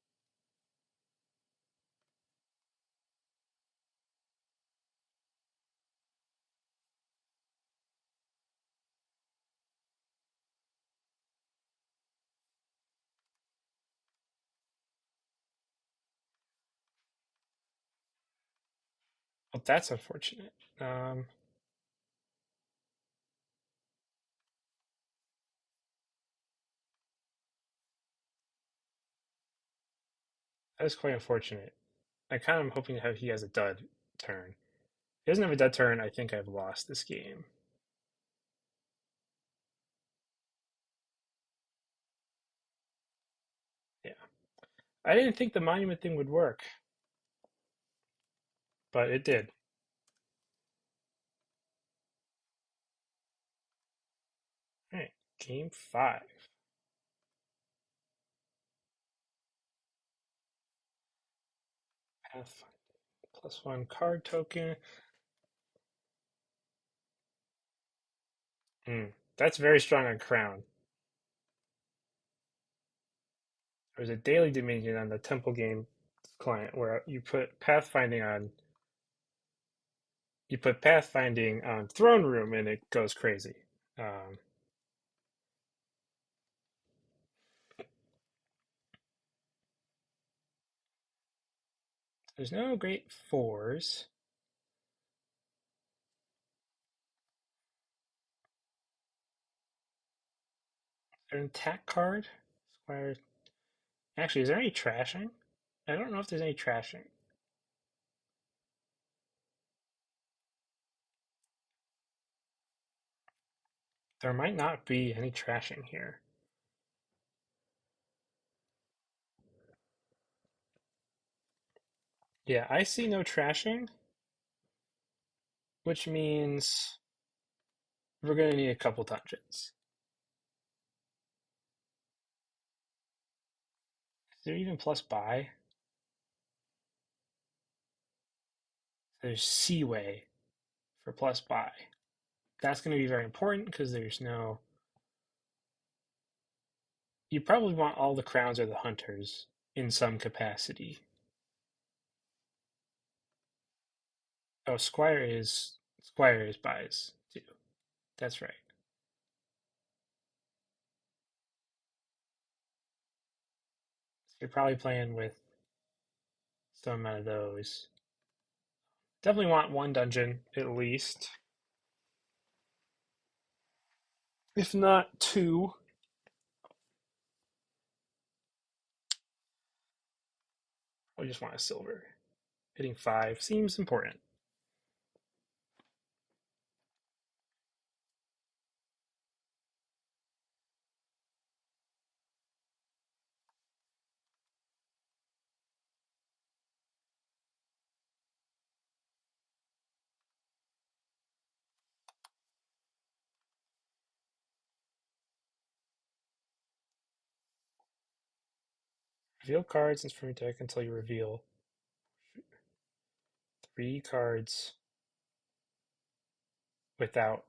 Well, that's unfortunate. That is quite unfortunate. I kind of am hoping how he has a dud turn. If he doesn't have a dud turn, I think I've lost this game. Yeah. I didn't think the monument thing would work, but it did. All right, game 5. Pathfinder. +1 card token. That's very strong on Crown. There's a daily dominion on the Temple game client where you put pathfinding on throne room and it goes crazy. Um, there's no great fours. There's an attack card. Squire. Actually, is there any trashing? I don't know if there's any trashing. There might not be any trashing here. Yeah, I see no trashing, which means we're going to need a couple dungeons. Is there even plus buy? There's Seaway for plus buy. That's going to be very important because there's no. You probably want all the crowns or the hunters in some capacity. Oh, Squire is buys too. That's right. So you're probably playing with some amount of those. Definitely want one dungeon at least, if not two. I just want a silver. Hitting 5 seems important. Reveal cards from your deck until you reveal 3 cards without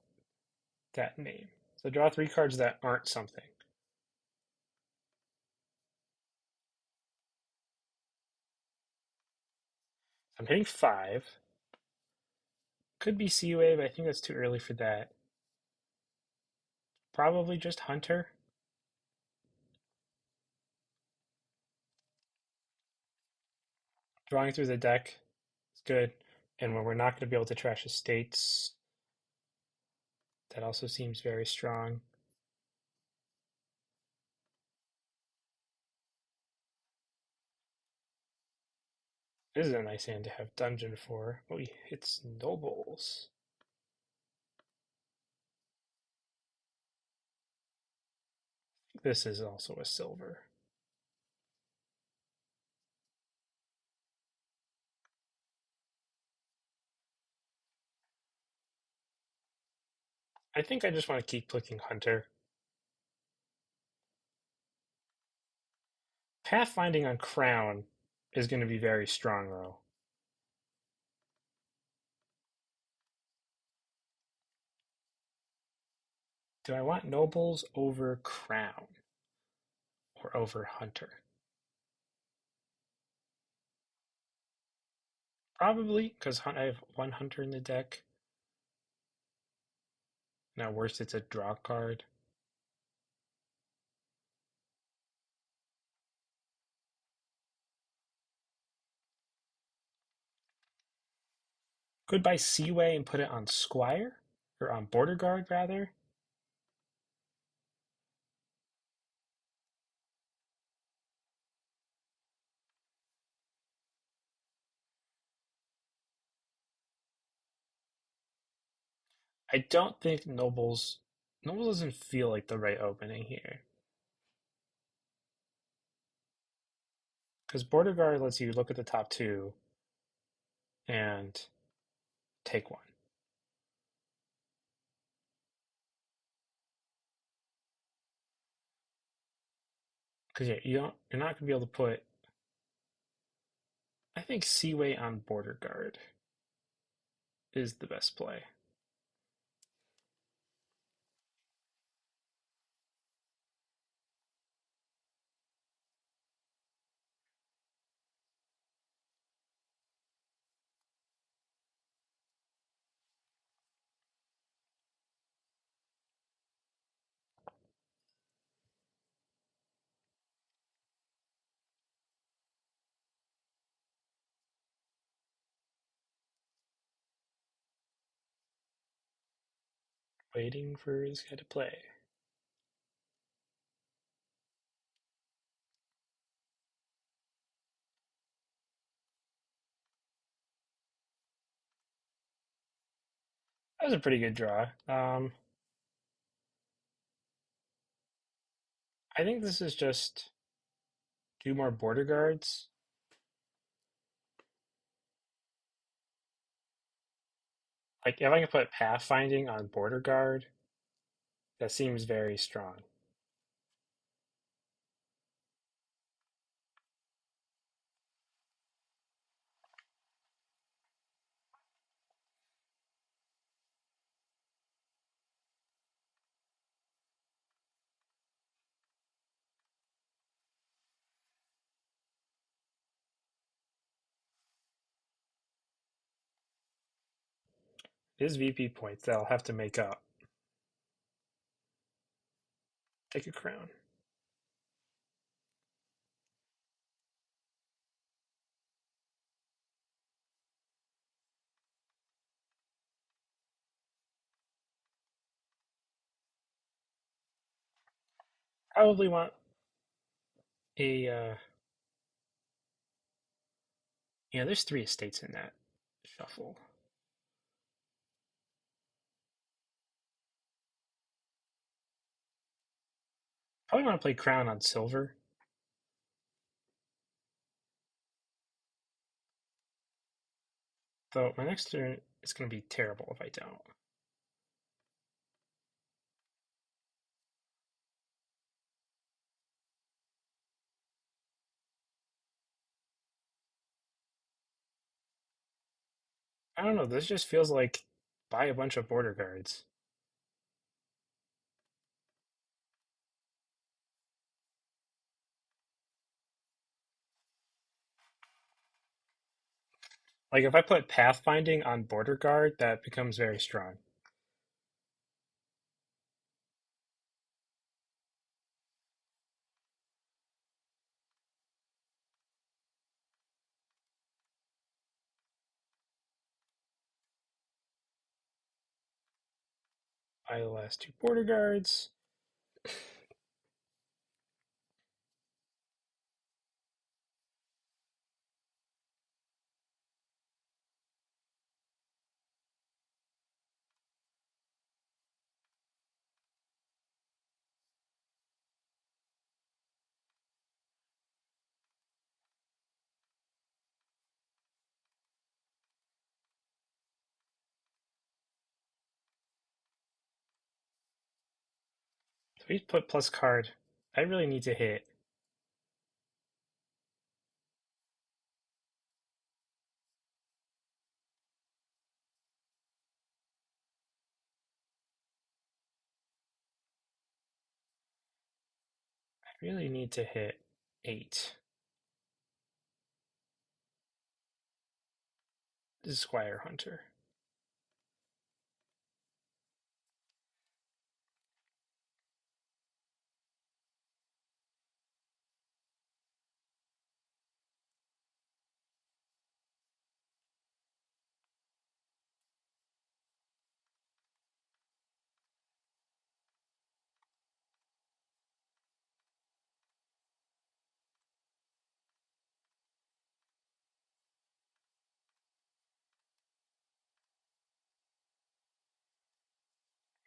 that name. So draw 3 cards that aren't something. I'm hitting 5. Could be Seaway, but I think that's too early for that. Probably just Hunter. Drawing through the deck is good. And when we're not going to be able to trash estates, that also seems very strong. This is a nice hand to have Dungeon for. Oh, he hits Nobles. This is also a silver. I think I just want to keep clicking Hunter. Pathfinding on Crown is going to be very strong, though. Do I want Nobles over Crown or over Hunter? Probably, because I have one Hunter in the deck. Now, worst, it's a draw card. Could buy Seaway and put it on Squire, or on Border Guard, rather. I don't think Nobles doesn't feel like the right opening here. Because Border Guard lets you look at the top two and take one. Because yeah, you're not gonna be able to put. I think Seaway on Border Guard is the best play. Waiting for this guy to play. That was a pretty good draw. I think this is just do more Border Guards. Like if I can put Pathfinding on Border Guard, that seems very strong. His VP points that I'll have to make up. Take a crown. Probably want a yeah, there's 3 estates in that shuffle. Probably want to play crown on silver. Though my next turn is going to be terrible if I don't. I don't know, this just feels like buy a bunch of Border Guards. Like if I put pathfinding on border guard, that becomes very strong. By the last two border guards. So we put plus card. I really need to hit. I really need to hit 8. This is Squire Hunter.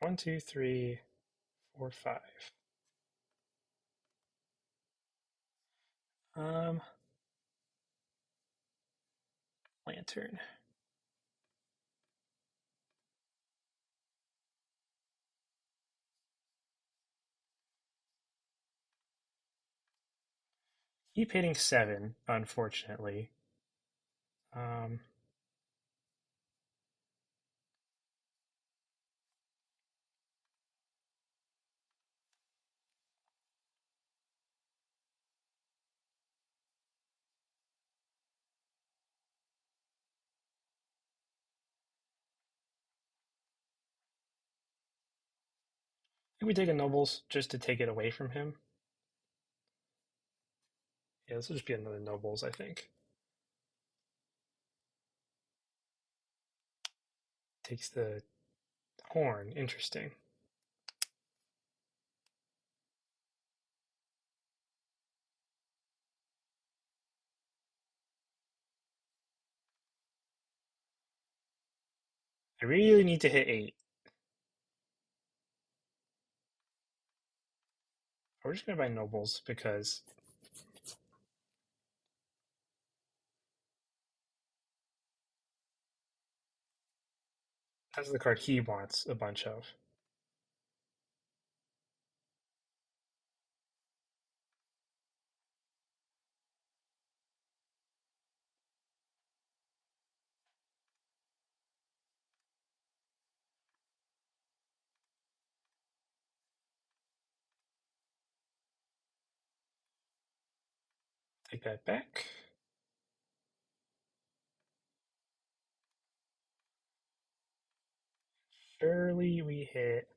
One, two, three, four, five. Um, Lantern. Keep hitting 7, unfortunately. Um, Can we take a Nobles just to take it away from him? Yeah, this will just be another Nobles, I think. Takes the horn. Interesting. I really need to hit 8. We're just gonna buy Nobles because that's the card he wants a bunch of. Take that back. Surely we hit.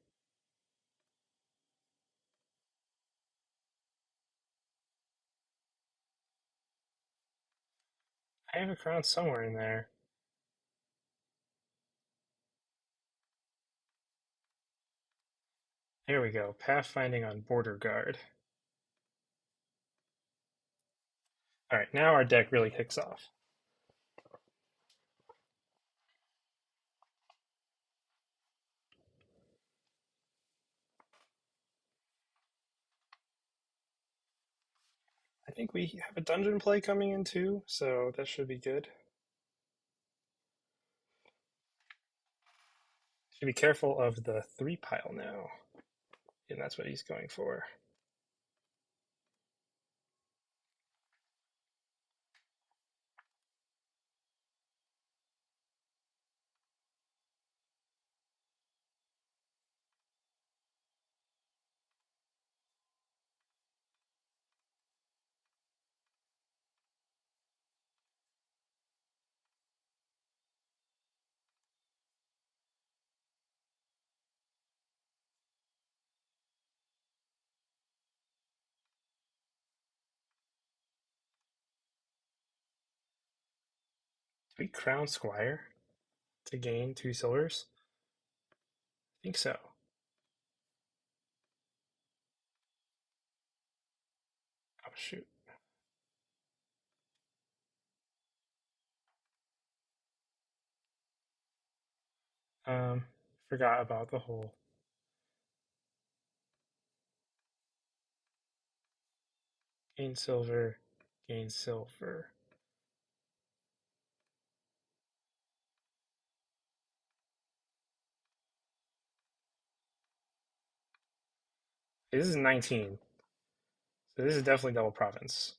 I have a crown somewhere in there. There we go. Pathfinding on border guard. All right, now our deck really kicks off. I think we have a dungeon play coming in too, so that should be good. Should be careful of the 3 pile now. And that's what he's going for. we crown Squire to gain 2 silvers? I think so. Oh shoot. Forgot about the whole gain silver, gain silver. This is 19. So this is definitely double province.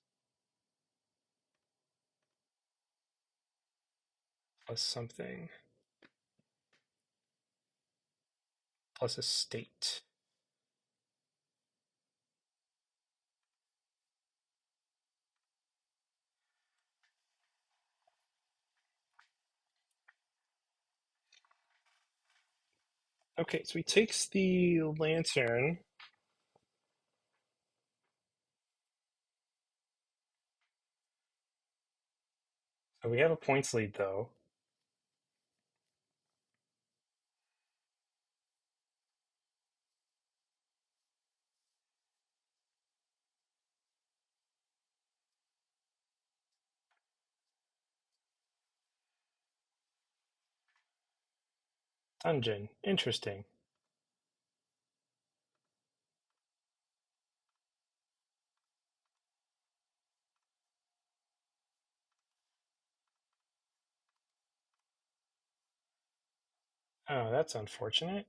Plus something. Plus a state. Okay, so he takes the lantern. So we have a points lead though. Dungeon. Interesting. Oh, that's unfortunate.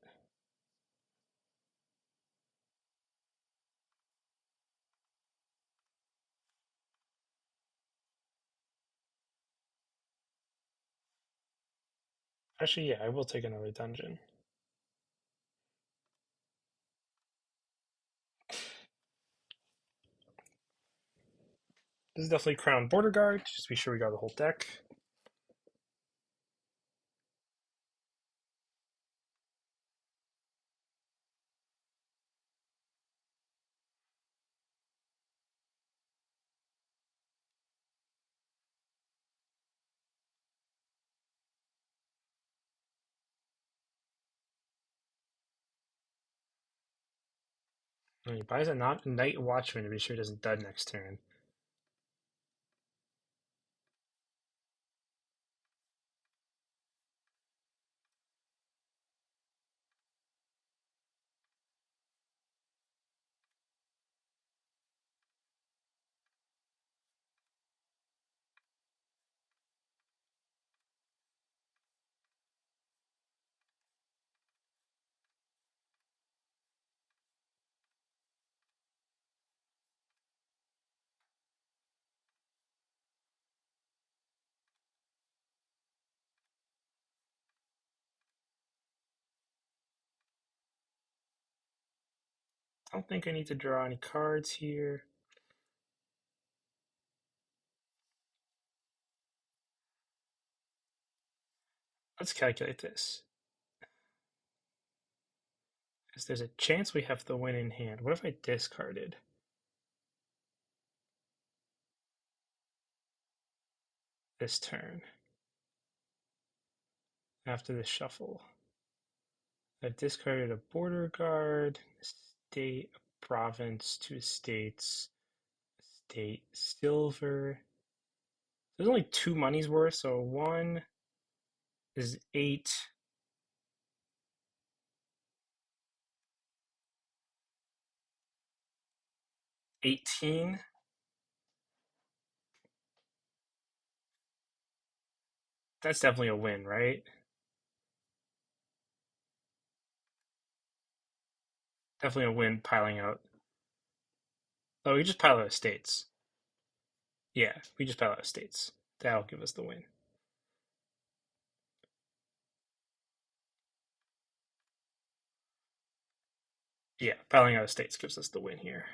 Actually, yeah, I will take another dungeon. This is definitely Crown Border Guard. Just be sure we got the whole deck. And he buys a not Night Watchman to be sure he doesn't dud next turn. I don't think I need to draw any cards here. Let's calculate this. Because there's a chance we have the win in hand. What if I discarded this turn after the shuffle? I've discarded a border guard, a state, a province, 2 states, state, silver. There's only 2 money's worth, so one is 8. 18. That's definitely a win, right? Definitely a win piling out. Oh, we just pile out states. Yeah, we just pile out states. That'll give us the win. Yeah, piling out states gives us the win here.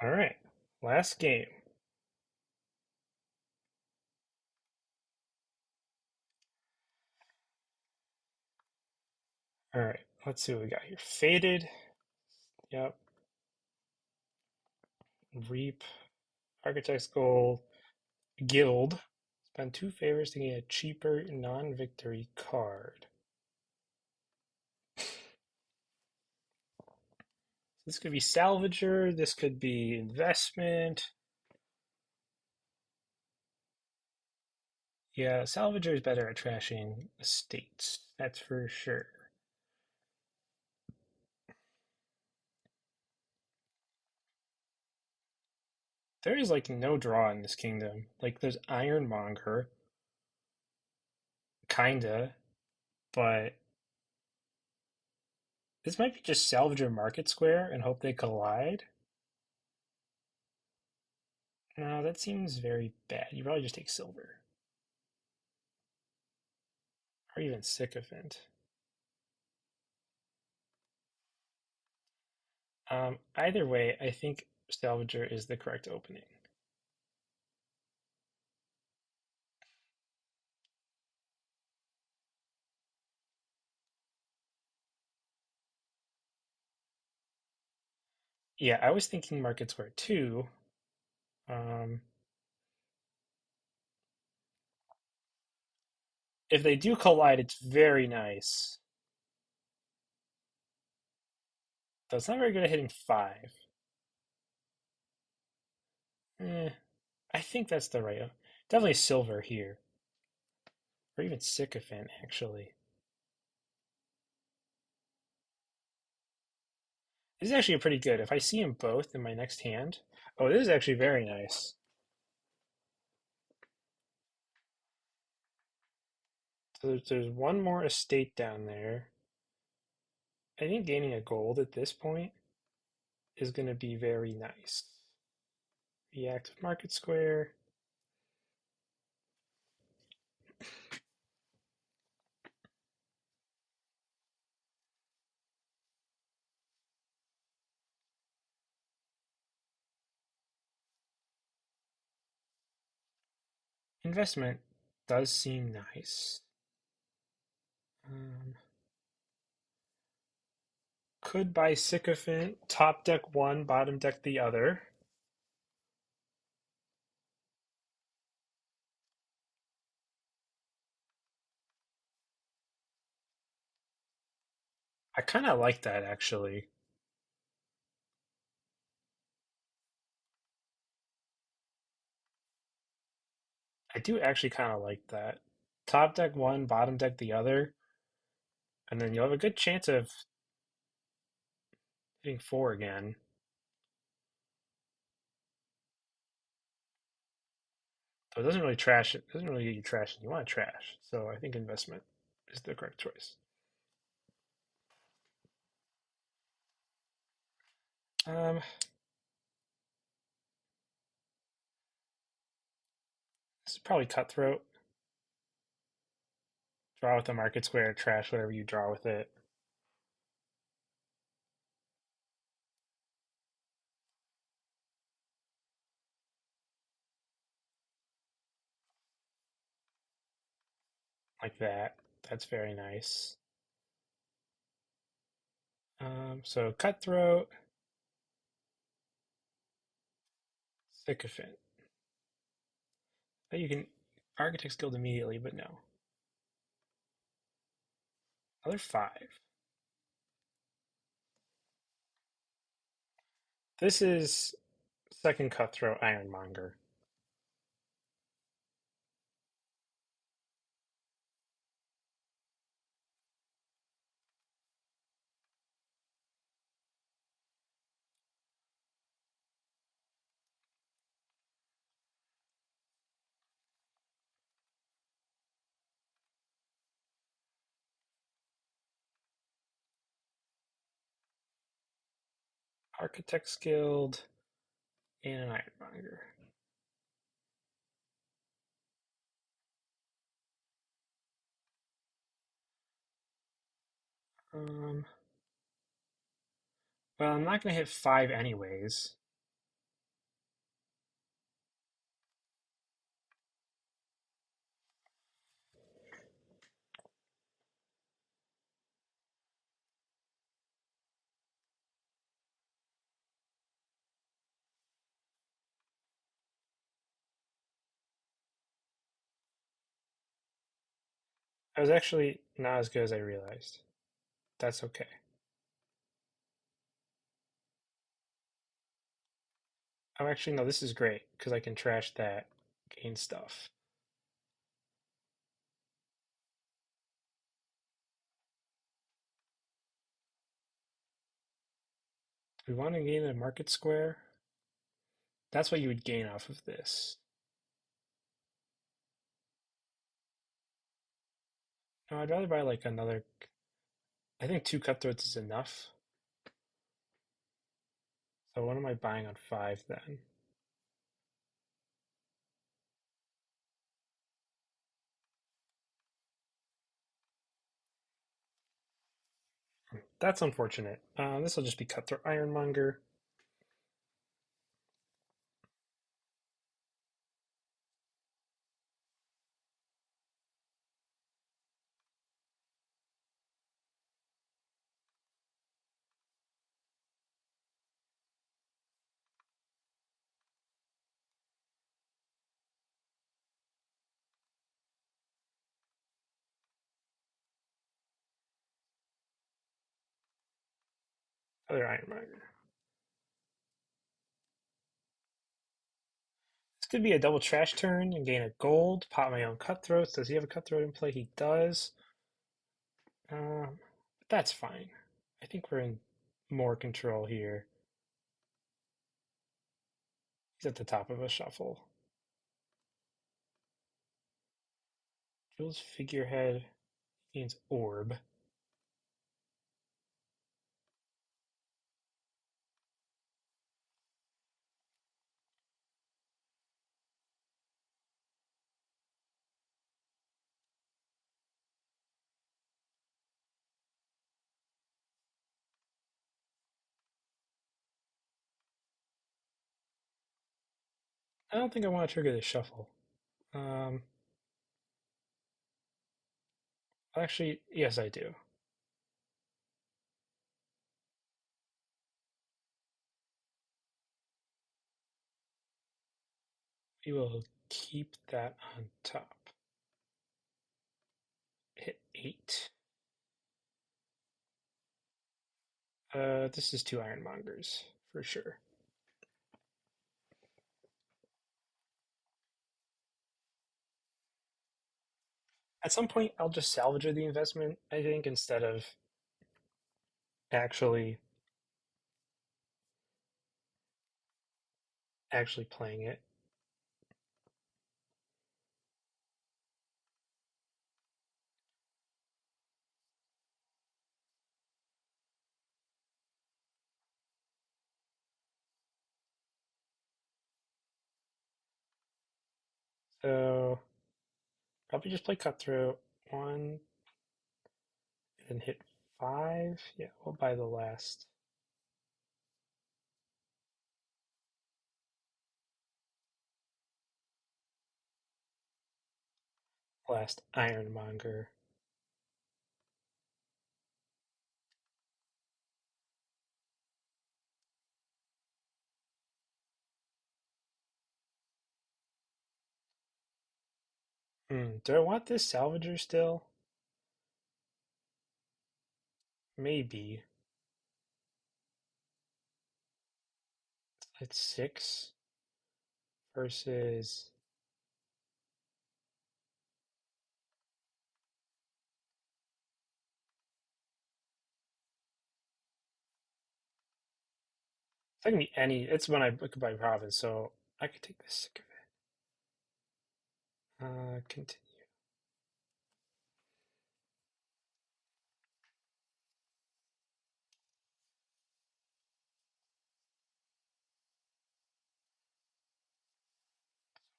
All right. Last game. All right, let's see what we got here. Faded. Yep. Reap. Architect's Gold. Guild. Spend 2 favors to get a cheaper non-victory card. This could be Salvager. This could be Investment. Yeah, Salvager is better at trashing estates. That's for sure. There is like no draw in this kingdom. Like there's Ironmonger, kinda, but this might be just Salvager Market Square and hope they collide. No, that seems very bad. You probably just take silver. Or even Sycophant. Either way, I think Salvager is the correct opening. Yeah, I was thinking Market Square too. Um, if they do collide, it's very nice. Though it's not very good at hitting five. Eh, I think that's the right. Definitely silver here. Or even Sycophant, actually. This is actually pretty good. If I see them both in my next hand. Oh, this is actually very nice. So there's one more estate down there. I think gaining a gold at this point is going to be very nice. Reactive Market Square. Investment does seem nice. Um, could buy Sycophant, top deck one, bottom deck the other. I kind of like that actually. I do actually kind of like that. Top deck one, bottom deck the other, and then you'll have a good chance of hitting four again. So it doesn't really trash it. Doesn't really get you trash you want to trash. So I think investment is the correct choice. Um, this is probably cutthroat. Draw with the market square, trash whatever you draw with it. Like that. That's very nice. So cutthroat, sycophant. But you can architect's guild immediately, but no. Another five. This is second cutthroat ironmonger. Architect's guild and an ironmonger. Um, well, I'm not gonna hit five anyways. I was actually not as good as I realized. That's okay. Oh, actually, no, this is great because I can trash that, gain stuff. We want to gain a market square. That's what you would gain off of this. No, I'd rather buy like another. I think two cutthroats is enough. So what am I buying on five then? That's unfortunate. This will just be cutthroat ironmonger. Other ironmonger. This could be a double trash turn and gain a gold. Pop my own cutthroats. Does he have a cutthroat in play? He does. But that's fine. I think we're in more control here. He's at the top of a shuffle. Jules figurehead gains orb. I don't think I want to trigger this shuffle. Um, Actually, yes, I do. We will keep that on top. Hit 8. This is two ironmongers for sure. At some point, I'll just salvage the investment, I think, instead of actually playing it. So probably just play cutthroat 1 and hit 5. Yeah, we'll buy the last ironmonger. Do I want this salvager still? Maybe. It's 6 versus. It's not gonna be any. It's when I book by province, so I could take the sick of it. Continue.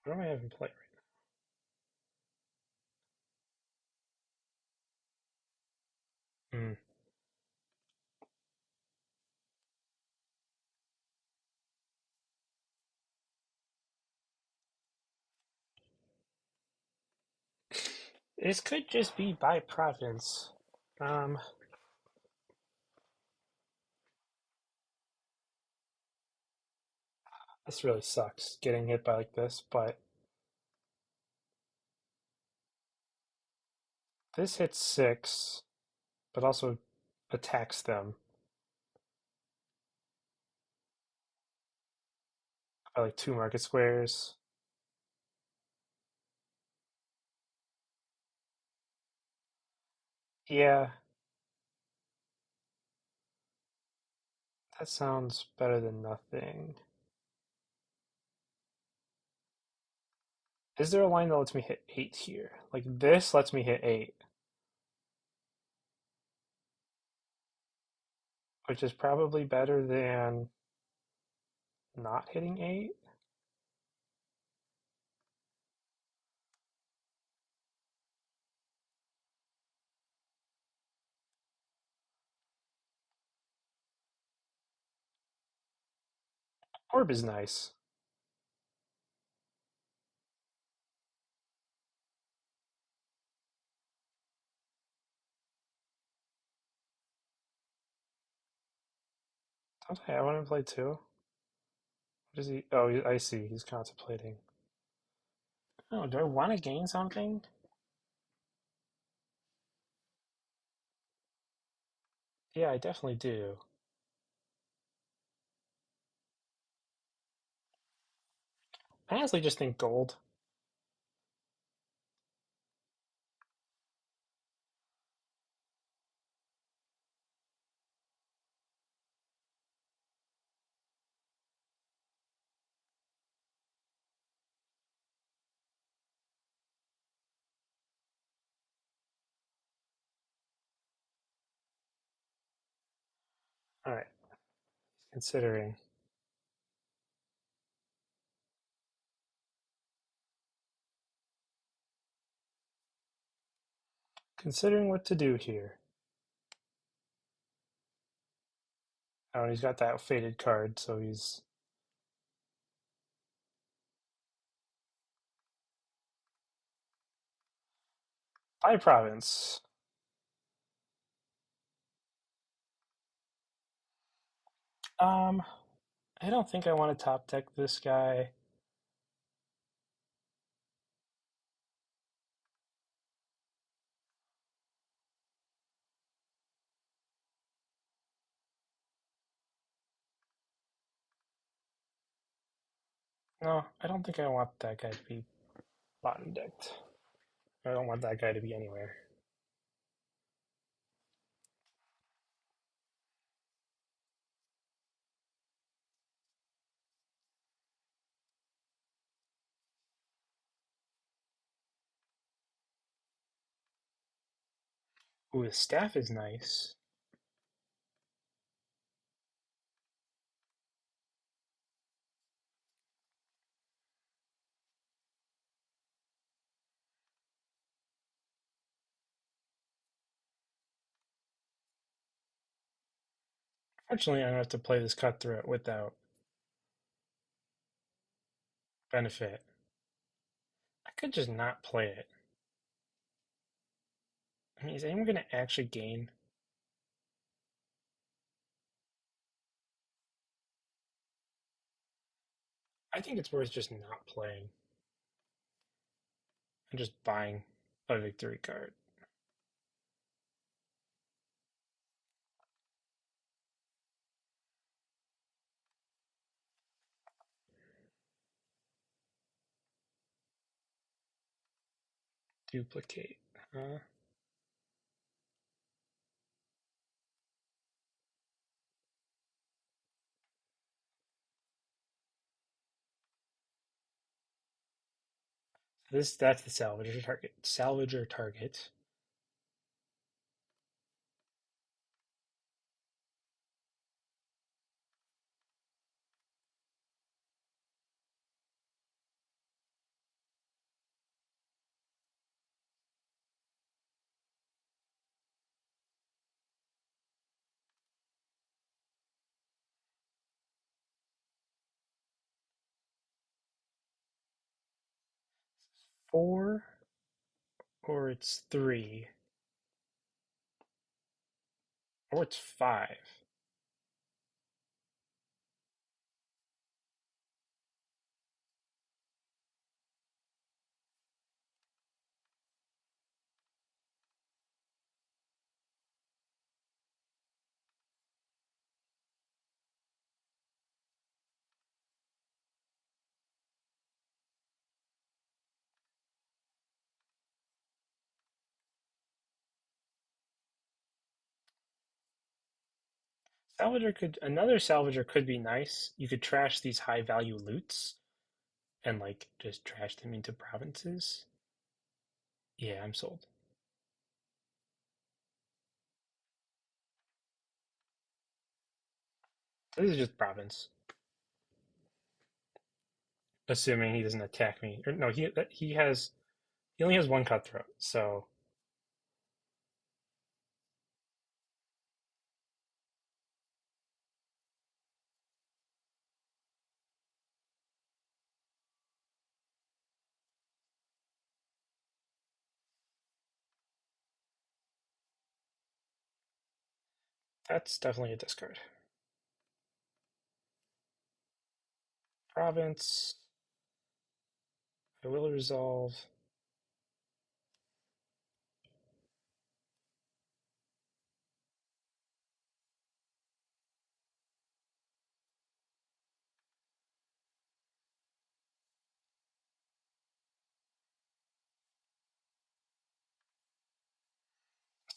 What am I having play right now? This could just be by province. Um, this really sucks getting hit by like this, but This hits 6, but also attacks them by like 2 market squares. Yeah, that sounds better than nothing. Is there a line that lets me hit 8 here? Like this lets me hit 8, which is probably better than not hitting 8. Orb is nice. Don't I want to play 2? What is he? Oh, I see. He's contemplating. Oh, do I want to gain something? Yeah, I definitely do. I honestly just think gold. All right, considering. Considering what to do here. Oh, and he's got that faded card, so he's by province. Um, I don't think I want to top deck this guy. No, I don't think I want that guy to be bottom decked. I don't want that guy to be anywhere. Ooh, his staff is nice. Fortunately, I don't have to play this cutthroat without benefit. I could just not play it. I mean, is anyone going to actually gain? I think it's worth just not playing and just buying a victory card. Duplicate. Huh? That's the salvager target. Salvager target. 4 or it's 3 or it's 5. Another salvager could be nice. You could trash these high value loots and like just trash them into provinces. Yeah, I'm sold. This is just province, assuming he doesn't attack me. Or no, he only has one cutthroat, so that's definitely a discard. Province. I will resolve.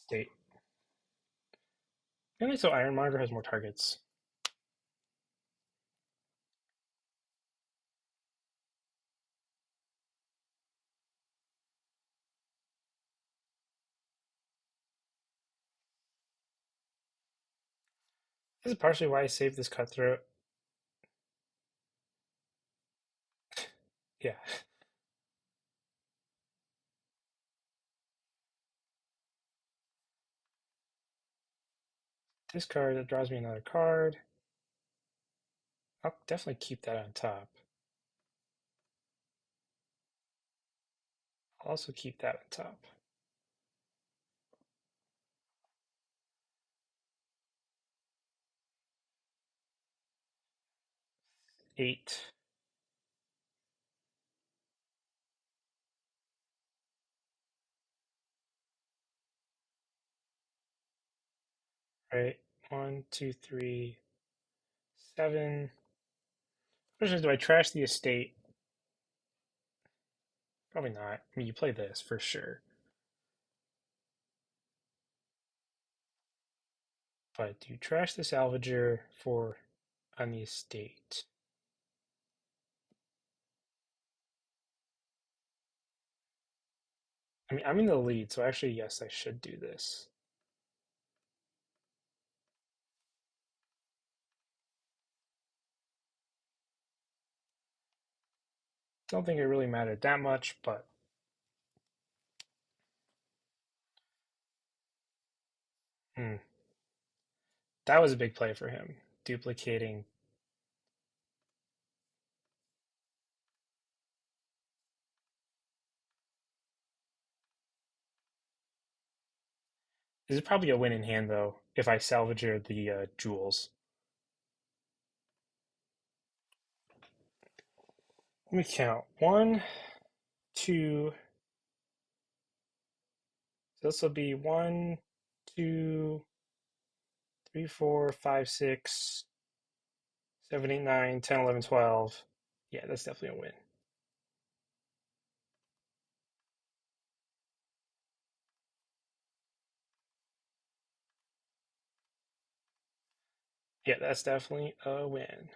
State. And so Ironmonger has more targets. This is partially why I saved this cutthroat. Yeah. Discard, that draws me another card. I'll definitely keep that on top. I'll also keep that on top. 8. Right? 1, 2, 3, 7. Question is, do I trash the estate? Probably not. I mean, you play this for sure. But do you trash the salvager for on the estate? I mean, I'm in the lead, so actually, yes, I should do this. Don't think it really mattered that much, but hmm, that was a big play for him. Duplicating. This is probably a win in hand, though, if I salvager the jewels. Let me count. One, two. So this will be 1, 2, 3, 4, 5, 6, 7, 8, 9, 10, 11, 12. Yeah, that's definitely a win. Yeah, that's definitely a win.